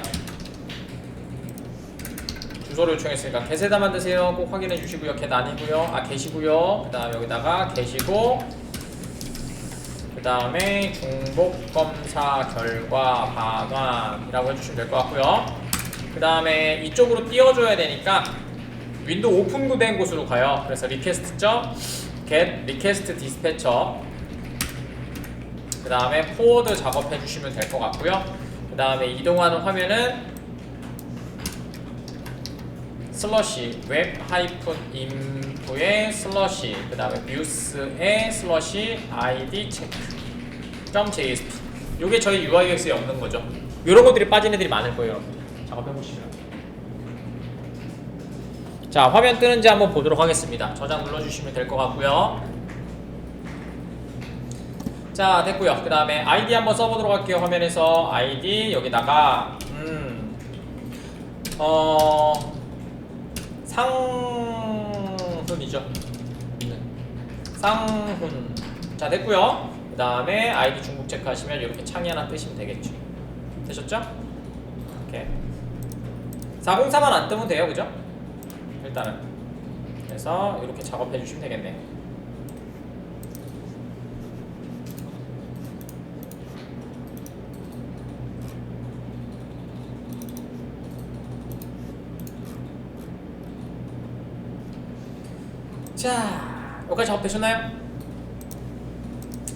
주소를 요청했으니까 get에다 만드세요. 꼭 확인해 주시고요. get 아니고요. 계시고요. 그 다음에 여기다가 계시고, 그 다음에 중복 검사 결과 반환이라고 해주시면 될 것 같고요. 그 다음에 이쪽으로 띄워줘야 되니까 윈도우 오픈된 곳으로 가요. 그래서 request.get request dispatcher, 그 다음에 forward 작업해 주시면 될 것 같고요. 그 다음에 이동하는 화면은 슬러시 web-inf의 슬러시, 그 다음에 views의 슬러시 id check.jsp, 요게 저희 UI UX에 없는 거죠. 요런 것들이 빠진 애들이 많을 거예요. 작업해 보시면. 자, 화면 뜨는지 한번 보도록 하겠습니다. 저장 눌러주시면 될 것 같고요. 자, 됐고요. 그 다음에 아이디 한번 써보도록 할게요. 화면에서 아이디 여기다가 상훈이죠. 상훈. 자, 됐고요. 그 다음에 아이디 중복 체크하시면 이렇게 창이 하나 뜨시면 되겠죠. 되셨죠? 오케이. 404만 안 뜨면 돼요, 그죠? 일단은. 그래서 이렇게 작업해 주시면 되겠네. 자, 여기까지 작업되셨나요?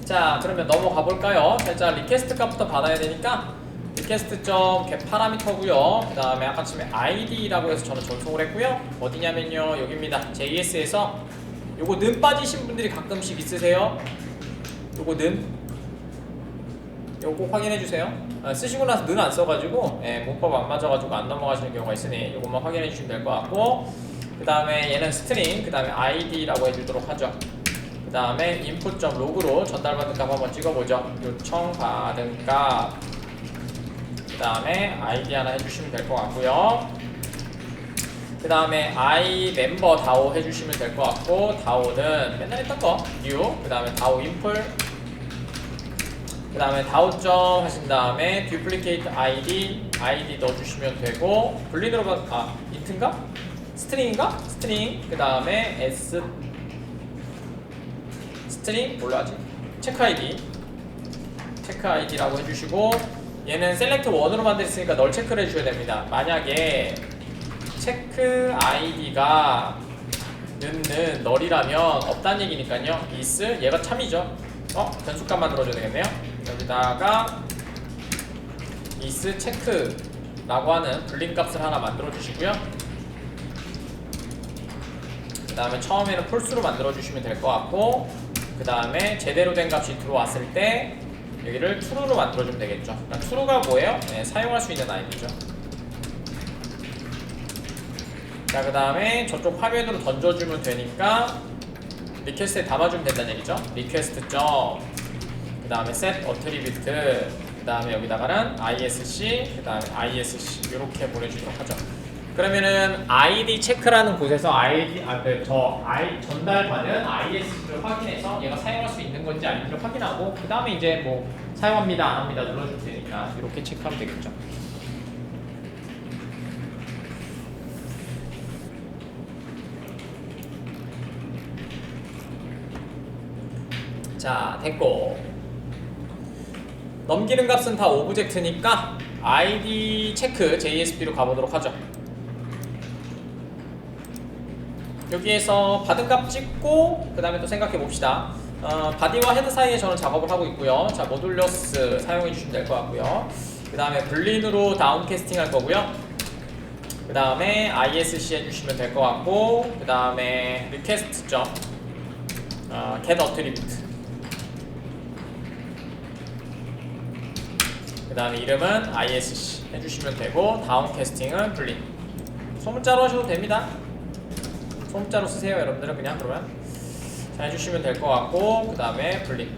자, 그러면 넘어가 볼까요? 살짝 리퀘스트 값부터 받아야 되니까 request.get 파라미터고요. 그 다음에 아까쯤에 id라고 해서 저는 전송을 했고요. 어디냐면요, 여기입니다. JS에서 요거 는 빠지신 분들이 가끔씩 있으세요. 요거 는 요거 꼭 확인해 주세요. 쓰시고 나서 는 안 써가지고 문법 안 맞아가지고 안 넘어가시는 경우가 있으니 요것만 확인해 주시면 될 것 같고, 그 다음에 얘는 스트링, 그 다음에 id라고 해주도록 하죠. 그 다음에 input.log로 전달받은 값 한번 찍어보죠. 요청받은 값, 그 다음에 id 하나 해주시면 될 것 같고요. 그 다음에 iMember DAO 해주시면 될 것 같고, DAO는 맨날 했던 거 new, 그 다음에 DAO input, 그 다음에 DAO 하신 다음에 duplicate id 넣어주시면 되고, 불린으로 int인가? 스트링인가? 스트링, 그 다음에 s 스트링 뭘로 하지? 체크 id라고 해주시고, 얘는 select 1으로 만들었으니까 널 체크를 해주셔야 됩니다. 만약에 체크 id가 는 널이라면 없다는 얘기니까요. is 얘가 참이죠. 변수값 만들어줘야 되겠네요. 여기다가 is 체크라고 하는 불린 값을 하나 만들어 주시고요. 그 다음에 처음에는 false로 만들어 주시면 될 것 같고, 그 다음에 제대로 된 값이 들어왔을 때 여기를 true로 만들어주면 되겠죠. true가 뭐예요? 사용할 수 있는 아이디죠. 자, 그 다음에 저쪽 화면으로 던져주면 되니까 리퀘스트에 담아주면 된다는 얘기죠. request 그 다음에 set attribute, 그 다음에 여기다가는 isc, 그 다음에 isc 이렇게 보내주도록 하죠. 그러면은 id 체크라는 곳에서 전달받은 isc를 확인해서 얘가 사용할 수 있는 건지 아닌지를 확인하고, 그 다음에 이제 뭐 사용합니다 안 합니다 눌러줄 테니까 이렇게 체크하면 되겠죠. 자, 됐고, 넘기는 값은 다 오브젝트니까 id 체크 JSP로 가보도록 하죠. 여기에서 받은 값 찍고 그 다음에 또 생각해 봅시다. 바디와 헤드 사이에 저는 작업을 하고 있고요. 자, 모듈러스 사용해 주시면 될 것 같고요. 그 다음에 불린으로 다운캐스팅 할 거고요. 그 다음에 ISC 해주시면 될 것 같고, 그 다음에 request get attribute, 그 다음에 이름은 ISC 해주시면 되고, 다운캐스팅은 불린. 소문자로 하셔도 됩니다. 소문자로 쓰세요 여러분들은. 그냥 그러면 자, 해주시면 될 것 같고, 그 다음에 불린.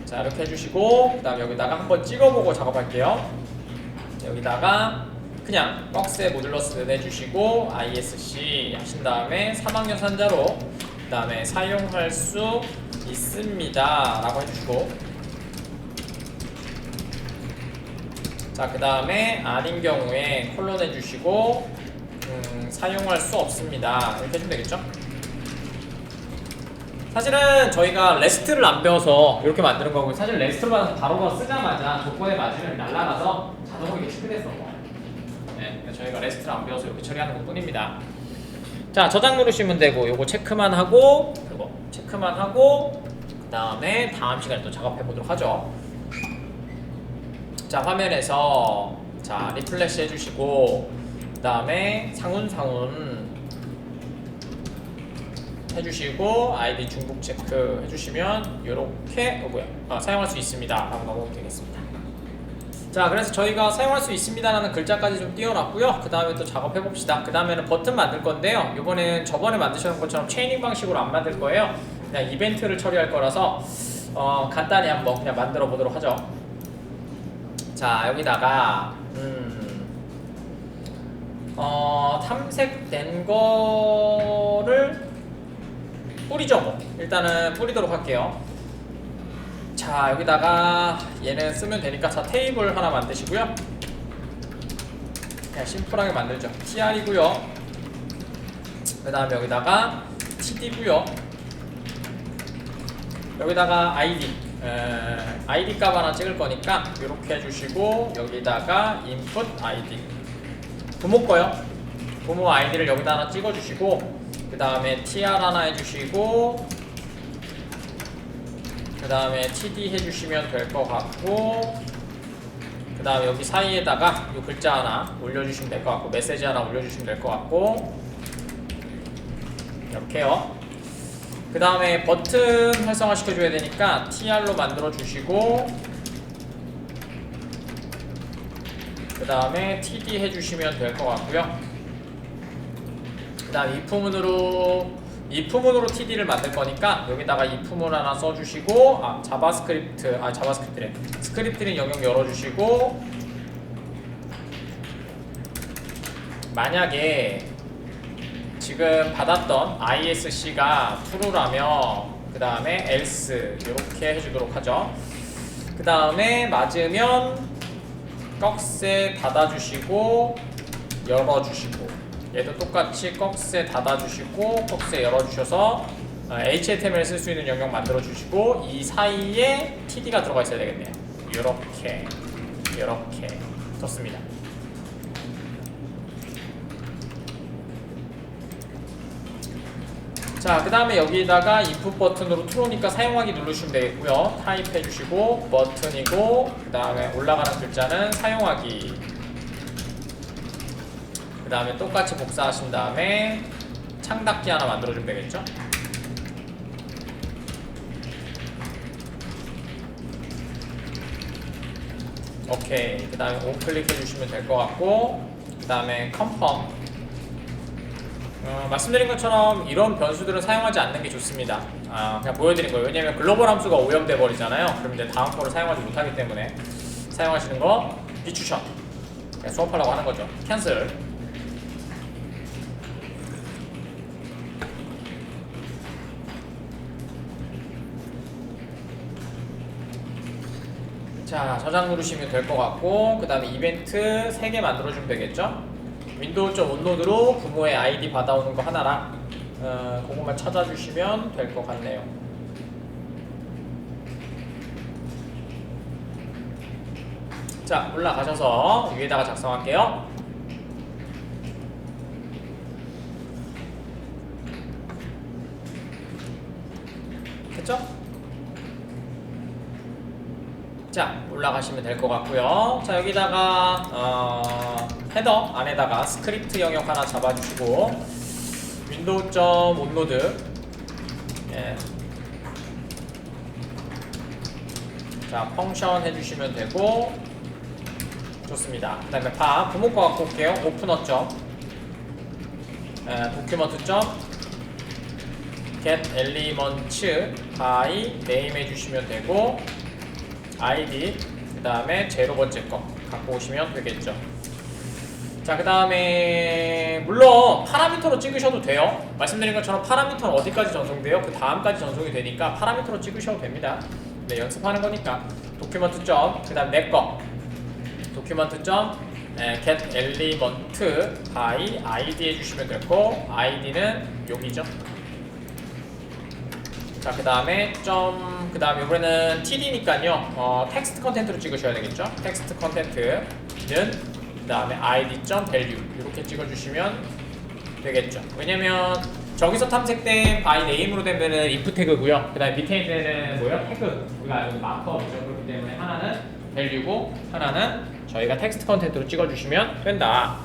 자, 이렇게 해주시고, 그 다음에 여기다가 한번 찍어보고 작업할게요. 여기다가 그냥 박스에 모듈러스 해주시고 ISC 하신 다음에 3학년 산자로, 그 다음에 사용할 수 있습니다 라고 해주시고, 자, 그 다음에 아닌 경우에 콜론 해주시고 사용할 수 없습니다. 이렇게 해주면 되겠죠? 사실은 저희가 레스트를 안 배워서 이렇게 만드는 거고, 사실 레스트를 받아서 바로 쓰자마자 조건에 맞으면 날라가서 자동으로 이게 체크됐어. 네, 저희가 레스트를 안 배워서 이렇게 처리하는 것 뿐입니다. 자, 저장 누르시면 되고, 요거 체크만 하고, 요거 체크만 하고, 그 다음에 다음 시간에 또 작업해 보도록 하죠. 자, 화면에서 자 리플래시 해주시고, 그 다음에 상훈 해주시고, 아이디 중복 체크 해주시면 이렇게 사용할 수 있습니다 라고 넘어가면 되겠습니다. 자, 그래서 저희가 사용할 수 있습니다 라는 글자까지 좀 띄워놨고요. 그 다음에 또 작업해 봅시다. 그 다음에는 버튼 만들 건데요, 이번에는 저번에 만드셨던 것처럼 체이닝 방식으로 안 만들 거예요. 그냥 이벤트를 처리할 거라서 간단히 한번 그냥 만들어 보도록 하죠. 자, 여기다가 탐색된 거를 뿌리죠. 뭐 일단은 뿌리도록 할게요. 자, 여기다가 얘는 쓰면 되니까, 자, 테이블 하나 만드시고요. 그냥 심플하게 만들죠. tr이고요. 그 다음에 여기다가 td고요. 여기다가 id 값 하나 찍을 거니까 이렇게 해주시고, 여기다가 input id 부모 거요. 부모 아이디를 여기다 하나 찍어주시고, 그 다음에 tr 하나 해주시고, 그 다음에 td 해주시면 될 것 같고, 그 다음에 여기 사이에다가 이 글자 하나 올려주시면 될 것 같고, 메시지 하나 올려주시면 될 것 같고, 이렇게요. 그 다음에 버튼 활성화 시켜줘야 되니까 tr로 만들어 주시고, 그 다음에 td 해주시면 될 것 같고요. 그 다음 if문으로 td를 만들 거니까 여기다가 if문 하나 써주시고, 자바스크립트래. 스크립트는 영역 열어주시고, 만약에 지금 받았던 isc가 true라면 그 다음에 else 이렇게 해주도록 하죠. 그 다음에 맞으면 꺽쇠 닫아주시고 열어주시고, 얘도 똑같이 꺽쇠 닫아주시고 꺽쇠 열어주셔서 HTML 쓸 수 있는 영역 만들어주시고, 이 사이에 td가 들어가 있어야 되겠네요. 이렇게 좋습니다. 자, 그 다음에 여기다가 if 버튼으로 true니까 사용하기 누르시면 되겠고요. 타입 해주시고 버튼이고, 그 다음에 올라가는 글자는 사용하기, 그 다음에 똑같이 복사하신 다음에 창닫기 하나 만들어주면 되겠죠. 오케이. 그 다음에 오클릭 해주시면 될 것 같고, 그 다음에 confirm. 말씀드린 것처럼 이런 변수들은 사용하지 않는 게 좋습니다. 그냥 보여드린 거예요. 왜냐면 글로벌 함수가 오염돼 버리잖아요. 그럼 이제 다음 거를 사용하지 못하기 때문에 사용하시는 거 비추션. 그냥 수업하려고 하는 거죠. 캔슬. 자, 저장 누르시면 될 것 같고, 그 다음에 이벤트 3개 만들어주면 되겠죠. windows.onload로 부모의 아이디 받아오는 거 하나랑 그것만 찾아주시면 될 것 같네요. 자, 올라가셔서 위에다가 작성할게요. 됐죠? 자, 올라가시면 될 것 같고요. 자, 여기다가 헤더 안에다가 스크립트 영역 하나 잡아주시고, windows.onload, 예. 자, 펑션 해주시면 되고, 좋습니다. 그 다음에 부모 거 갖고 올게요. 오프너 도큐먼트 get elements by name 해주시면 되고, id, 그 다음에 0번째 거 갖고 오시면 되겠죠. 자, 그 다음에 물론 파라미터로 찍으셔도 돼요. 말씀드린 것처럼 파라미터는 어디까지 전송돼요? 그 다음까지 전송이 되니까 파라미터로 찍으셔도 됩니다. 네, 연습하는 거니까. 도큐먼트 그 다음 내 거 get element by id 해주시면 되고 id는 여기죠. 자, 그 다음에 이번에는 td니까요. 텍스트 컨텐트로 찍으셔야 되겠죠. 텍스트 컨텐트는 그 다음에 id.value 이렇게 찍어주시면 되겠죠. 왜냐면 저기서 탐색된 by name으로 된 데는 if 태그고요. 그 다음에 밑에 있는 데는 뭐예요? 태그. 우리가 마크업이죠. 그렇기 때문에 하나는 value고 하나는 저희가 텍스트 컨텐트로 찍어주시면 된다.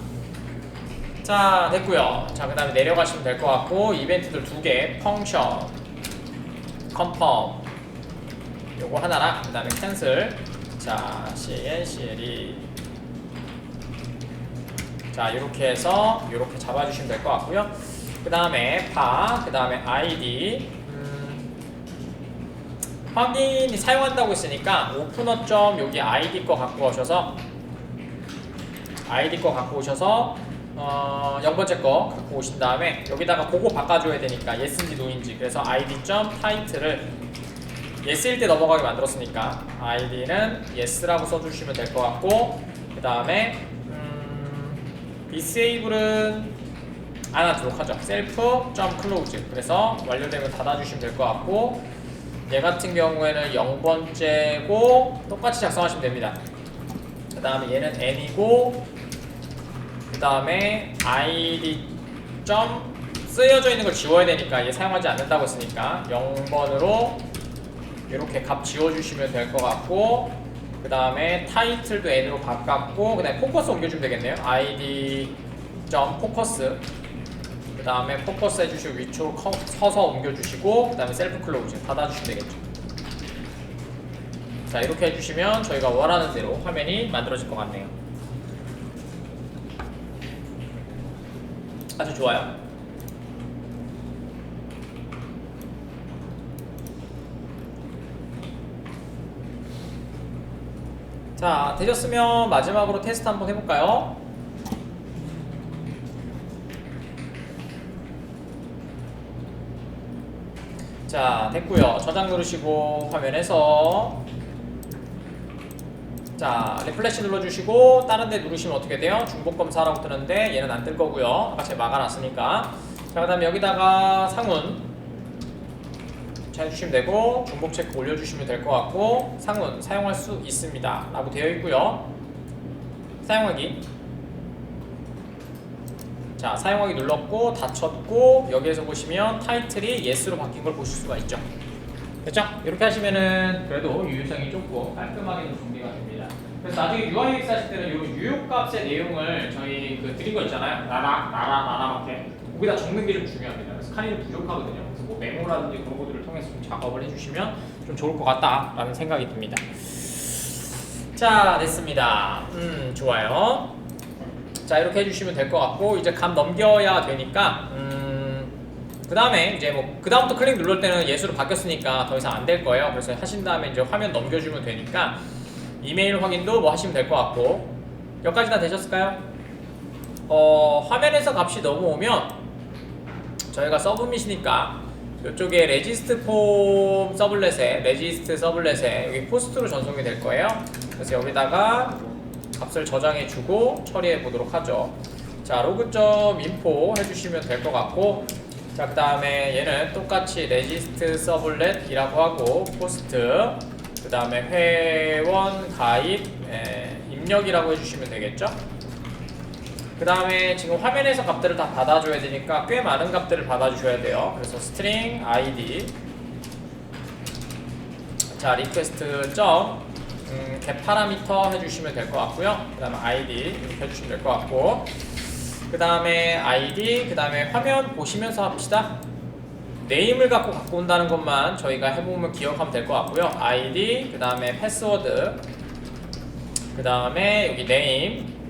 자, 됐고요. 자, 그 다음에 내려가시면 될 것 같고 이벤트들 2개, 펑션, confirm 요거 하나랑 그 다음에 cancel. 자, CL이 자, 이렇게 해서 이렇게 잡아주시면 될 것 같고요. 그 다음에 그 다음에 id 확인이 사용한다고 했으니까 오프너 점 여기 id 거 갖고 오셔서 0번째 거 갖고 오신 다음에 여기다가 그거 바꿔줘야 되니까 yes인지 no인지. 그래서 id.title을 yes일 때 넘어가게 만들었으니까 id는 yes라고 써주시면 될 것 같고, 그 다음에 disable은 안 하도록 하죠. self.close. 그래서 완료되면 닫아주시면 될 것 같고, 얘 같은 경우에는 0번째고 똑같이 작성하시면 됩니다. 그 다음에 얘는 n이고, 그 다음에 id. 쓰여져 있는 걸 지워야 되니까 얘 사용하지 않는다고 했으니까 0번으로 이렇게 값 지워주시면 될 것 같고, 그 다음에 타이틀도 n으로 바꿨고, 그 다음에 포커스 옮겨주면 되겠네요. id.focus. 그 다음에 포커스 해주시고 위쪽으로 서서 옮겨주시고, 그 다음에 셀프 클로즈 닫아주시면 되겠죠. 자, 이렇게 해주시면 저희가 원하는 대로 화면이 만들어질 것 같네요. 아주 좋아요. 자, 되셨으면 마지막으로 테스트 한번 해볼까요? 자, 됐고요. 저장 누르시고 화면에서 자, 리플래시 눌러주시고 다른 데 누르시면 어떻게 돼요? 중복 검사라고 뜨는데 얘는 안 뜰 거고요. 아까 제가 막아놨으니까. 자, 그 다음에 여기다가 상훈 해주시면 되고, 중복 체크 올려주시면 될 것 같고, 상훈 사용할 수 있습니다 라고 되어 있고요. 사용하기. 자, 사용하기 눌렀고 닫혔고, 여기에서 보시면 타이틀이 yes로 바뀐 걸 보실 수가 있죠. 됐죠? 이렇게 하시면은 그래도 유효성이 좋고 깔끔하게 좀 정리가 됩니다. 그래서 나중에 UI UX 하실 때는 이 유효값의 내용을 저희 드린 거 있잖아요. 나라밖에 거기다 적는 게 좀 중요합니다. 그래서 칸이 부족하거든요. 그래서 뭐 메모라든지 그런 것들을 통해서 좀 작업을 해주시면 좀 좋을 것 같다라는 생각이 듭니다. 자, 됐습니다. 좋아요. 자, 이렇게 해주시면 될 것 같고, 이제 감 넘겨야 되니까 그 다음에 이제 그 다음부터 클릭 누를 때는 예수로 바뀌었으니까 더 이상 안 될 거예요. 그래서 하신 다음에 이제 화면 넘겨주면 되니까 이메일 확인도 뭐 하시면 될 것 같고, 여기까지 다 되셨을까요? 화면에서 값이 넘어오면 저희가 서브밋이니까 이쪽에 레지스트 폼 서블렛에 여기 포스트로 전송이 될 거예요. 그래서 여기다가 값을 저장해 주고 처리해 보도록 하죠. 자, 로그.info 해주시면 될 것 같고, 자, 그 다음에 얘는 똑같이 레지스트 서블렛이라고 하고 포스트, 그 다음에 회원 가입 입력이라고 해주시면 되겠죠. 그 다음에 지금 화면에서 값들을 다 받아줘야 되니까 꽤 많은 값들을 받아주셔야 돼요. 그래서 string id, 자, request get 파라미터 해주시면 될 것 같고요. 그 다음에 id 이렇게 해주시면 될 것 같고, 그 다음에 id, 그 다음에 화면 보시면서 합시다. 네임을 갖고 온다는 것만 저희가 해보면 기억하면 될 것 같고요. id, 그 다음에 패스워드, 그 다음에 여기 네임,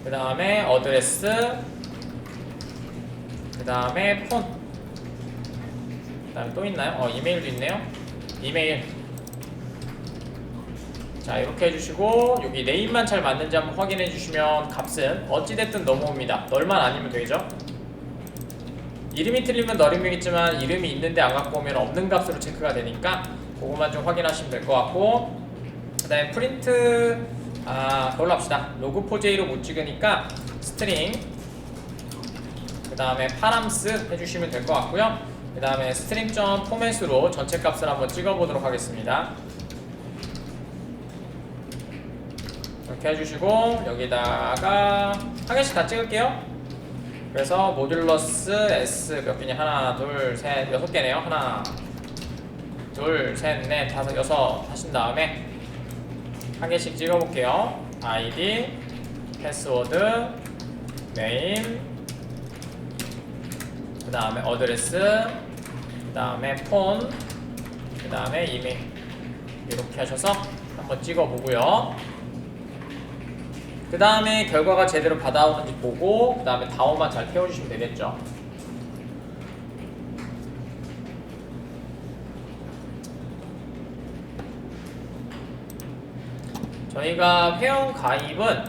그 다음에 어드레스, 그 다음에 폰, 그 다음에 또 있나요? 이메일도 있네요. 이메일. 자, 이렇게 해주시고 여기 네임만 잘 맞는지 한번 확인해 주시면 값은 어찌됐든 넘어옵니다. 널만 아니면 되죠. 이름이 틀리면 널이겠지만 이름이 있는데 안 갖고 오면 없는 값으로 체크가 되니까 그것만 좀 확인하시면 될 것 같고, 그 다음에 프린트 그걸로 합시다. 로그4j로 못 찍으니까 스트링, 그 다음에 파람스 해주시면 될 것 같고요. 그 다음에 스트링.포맷으로 전체 값을 한번 찍어보도록 하겠습니다. 이렇게 해주시고 여기다가 한 개씩 다 찍을게요. 그래서 모듈러스 S 몇 개냐? 하나, 둘, 셋, 6개네요. 하나, 둘, 셋, 넷, 다섯, 여섯 하신 다음에 한 개씩 찍어볼게요. ID, 패스워드, 네임, 그 다음에 어드레스, 그 다음에 폰, 그 다음에 이메일. 이렇게 하셔서 한번 찍어보고요. 그 다음에 결과가 제대로 받아오는지 보고 그 다음에 다오만 잘 태워주시면 되겠죠. 저희가 회원가입은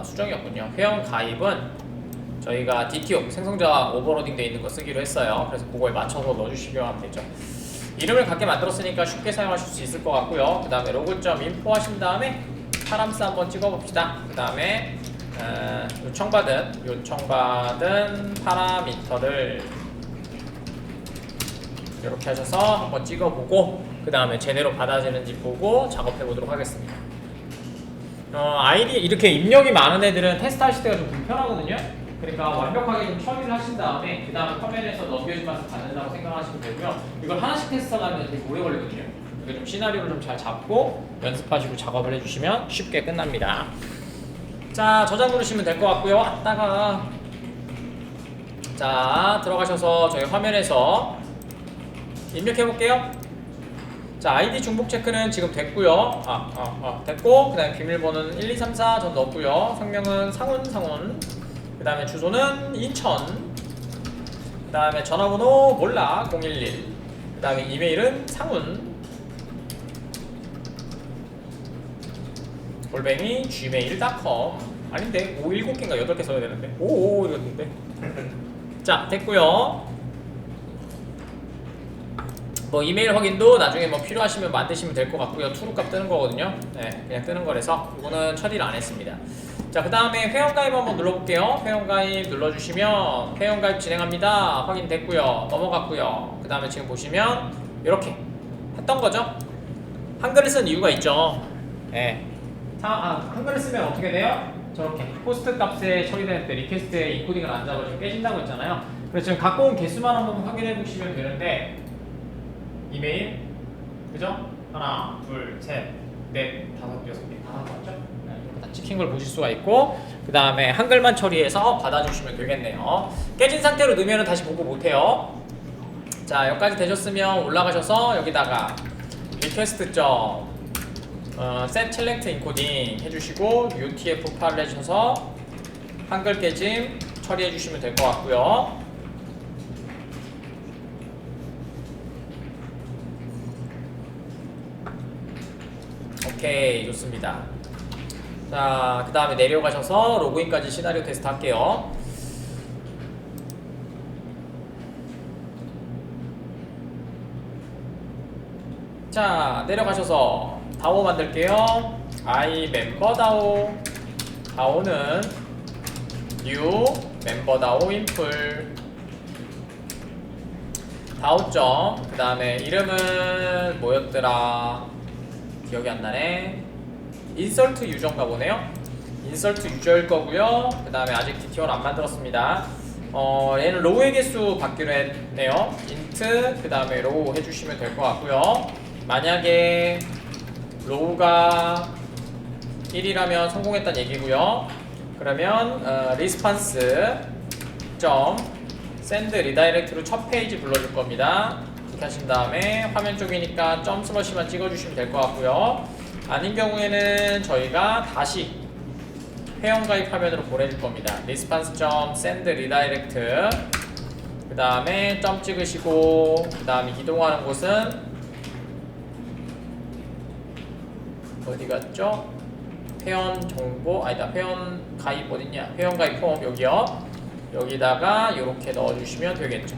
수정이었군요. 회원가입은 저희가 DTO 생성자 오버로딩 돼 있는 거 쓰기로 했어요. 그래서 그거에 맞춰서 넣어주시면 하면 되죠. 이름을 갖게 만들었으니까 쉽게 사용하실 수 있을 것 같고요. 그 다음에 로그.info 하신 다음에 파람스 한번 찍어봅시다. 그 다음에 요청받은 파라미터를 이렇게 하셔서 한번 찍어보고 그 다음에 제대로 받아지는지 보고 작업해 보도록 하겠습니다. 아이디 이렇게 입력이 많은 애들은 테스트 하실 때가 좀 불편하거든요. 그러니까 완벽하게 좀 처리를 하신 다음에 그 다음에 화면에서 넘겨주면서 받는다고 생각하시면 되고요. 이걸 하나씩 테스트하면 되게 오래 걸리거든요. 그러니까 좀 시나리오를 좀 잘 잡고 연습하시고 작업을 해주시면 쉽게 끝납니다. 자, 저장 누르시면 될 것 같고요. 왔다가 자, 들어가셔서 저희 화면에서 입력해 볼게요. 자, 아이디 중복 체크는 지금 됐고요. 됐고 그 다음에 비밀번호는 1, 2, 3, 4 전 넣었고요. 성명은 상훈, 그 다음에 주소는 인천, 그 다음에 전화번호 몰라 011, 그 다음에 이메일은 상훈 골뱅이 gmail.com. 아닌데 7개인가 8개 써야 되는데 55 이랬는데. 자, 됐고요. 뭐 이메일 확인도 나중에 뭐 필요하시면 만드시면 될 것 같고요. 투루값 뜨는 거거든요. 네, 그냥 뜨는 거라서 이거는 처리를 안 했습니다. 자, 그 다음에 회원가입 한번 눌러볼게요. 회원가입 눌러주시면 회원가입 진행합니다. 확인됐고요. 넘어갔고요. 그 다음에 지금 보시면 이렇게 했던 거죠. 한글을 쓴 이유가 있죠. 네. 한글을 쓰면 어떻게 돼요? 저렇게 포스트 값에 처리될 때 리퀘스트에 인코딩을 안 잡아주면 깨진다고 했잖아요. 그래서 지금 갖고 온 개수만 한번 확인해 보시면 되는데 이메일, 그죠? 하나, 둘, 셋, 넷, 다섯, 6개 다 맞죠? 네, 다 찍힌 걸 보실 수가 있고 그 다음에 한글만 처리해서 받아주시면 되겠네요. 깨진 상태로 넣으면 다시 보고 못해요. 자, 여기까지 되셨으면 올라가셔서 여기다가 리퀘스트 set select encoding 해주시고 UTF-8을 해주셔서 한글 깨짐 처리해 주시면 될 것 같고요. 오케이, 좋습니다. 자, 그 다음에 내려가셔서 로그인까지 시나리오 테스트 할게요. 자, 내려가셔서 다오 만들게요. I 멤버 다오. 다오는 new 멤버 다오 인풀 다오점. 그 다음에 이름은 뭐였더라? 기억이 안 나네. 인설트 유저인가 보네요. 인설트 유저일 거고요. 그 다음에 아직 DTO는 안 만들었습니다. 얘는 로우의 개수 받기로 했네요. int 그 다음에 로우 해주시면 될 것 같고요. 만약에 로우가 1이라면 성공했다는 얘기고요. 그러면 response send redirect로 첫 페이지 불러줄 겁니다. 이렇게 하신 다음에 화면 쪽이니까 점 슬러시만 찍어주시면 될 것 같고요. 아닌 경우에는 저희가 다시 회원가입 화면으로 보내줄 겁니다. response send redirect 그 다음에 점 찍으시고 그 다음에 이동하는 곳은 어디 갔죠? 회원 정보 아니다. 회원 가입 어딨냐? 회원 가입 폼 여기요. 여기다가 이렇게 넣어주시면 되겠죠.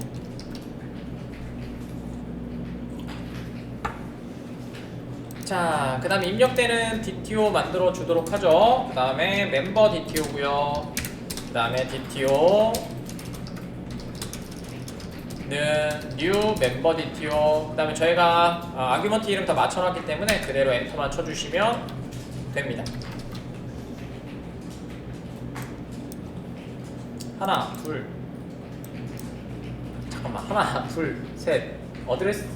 자, 그 다음에 입력되는 DTO 만들어 주도록 하죠. 그 다음에 멤버 DTO고요. 그 다음에 DTO 는 new 멤버 DTO. 그 다음에 저희가 아규먼트 이름 다 맞춰놨기 때문에 그대로 엔터만 쳐주시면 됩니다. 하나, 둘, 잠깐만, 하나, 둘, 셋. 어드레스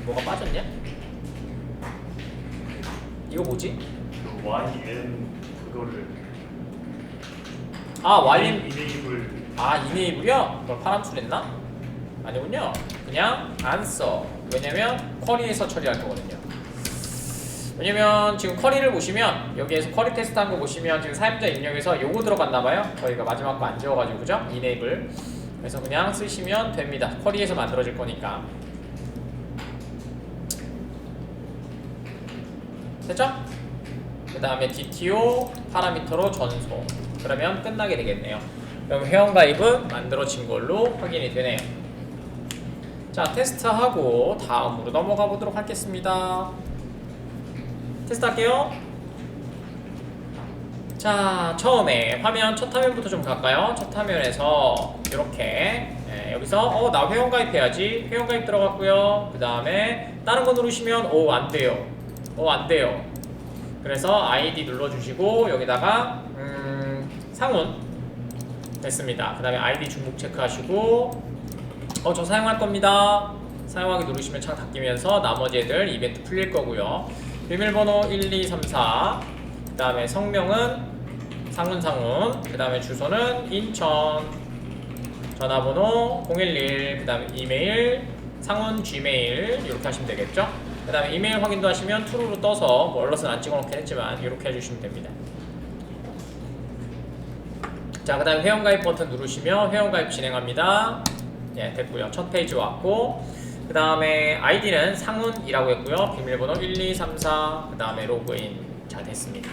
뭐가 빠졌냐? 이거 뭐지? 그 YN 그거를 YN 이네이블 이네이블이요? 그걸 파람출했나? 아니군요. 그냥 안 써. 왜냐면 쿼리에서 처리할 거거든요. 왜냐면 지금 쿼리를 보시면 여기에서 쿼리 테스트 한 거 보시면 지금 사용자 입력에서 요거 들어갔나봐요. 저희가 마지막 거 안 지워가지고 그죠? 이네이블. 그래서 그냥 쓰시면 됩니다. 쿼리에서 만들어질 거니까. 됐죠? 그 다음에 DTO 파라미터로 전송. 그러면 끝나게 되겠네요. 그럼 회원가입은 만들어진 걸로 확인이 되네요. 자, 테스트하고 다음으로 넘어가 보도록 하겠습니다. 테스트할게요. 자, 처음에 화면 첫 화면부터 좀 갈까요? 첫 화면에서 이렇게 여기서 나 회원가입해야지. 회원가입 들어갔고요. 그 다음에 다른 거 누르시면 안 돼요. 안 돼요. 그래서 아이디 눌러주시고 여기다가 상훈 됐습니다. 그 다음에 아이디 중복 체크하시고 저 사용할 겁니다. 사용하기 누르시면 창 닫히면서 나머지 애들 이벤트 풀릴 거고요. 비밀번호 1234, 그 다음에 성명은 상훈, 그 다음에 주소는 인천, 전화번호 011, 그 다음에 이메일 상훈 gmail 이렇게 하시면 되겠죠. 그 다음에 이메일 확인도 하시면 true로 떠서 얼럿은 안 찍어놓긴 했지만 이렇게 해주시면 됩니다. 자, 그 다음에 회원가입 버튼 누르시면 회원가입 진행합니다. 예, 됐고요. 첫 페이지 왔고, 그 다음에 아이디는 상훈이라고 했고요. 비밀번호 1234, 그 다음에 로그인. 자, 됐습니다.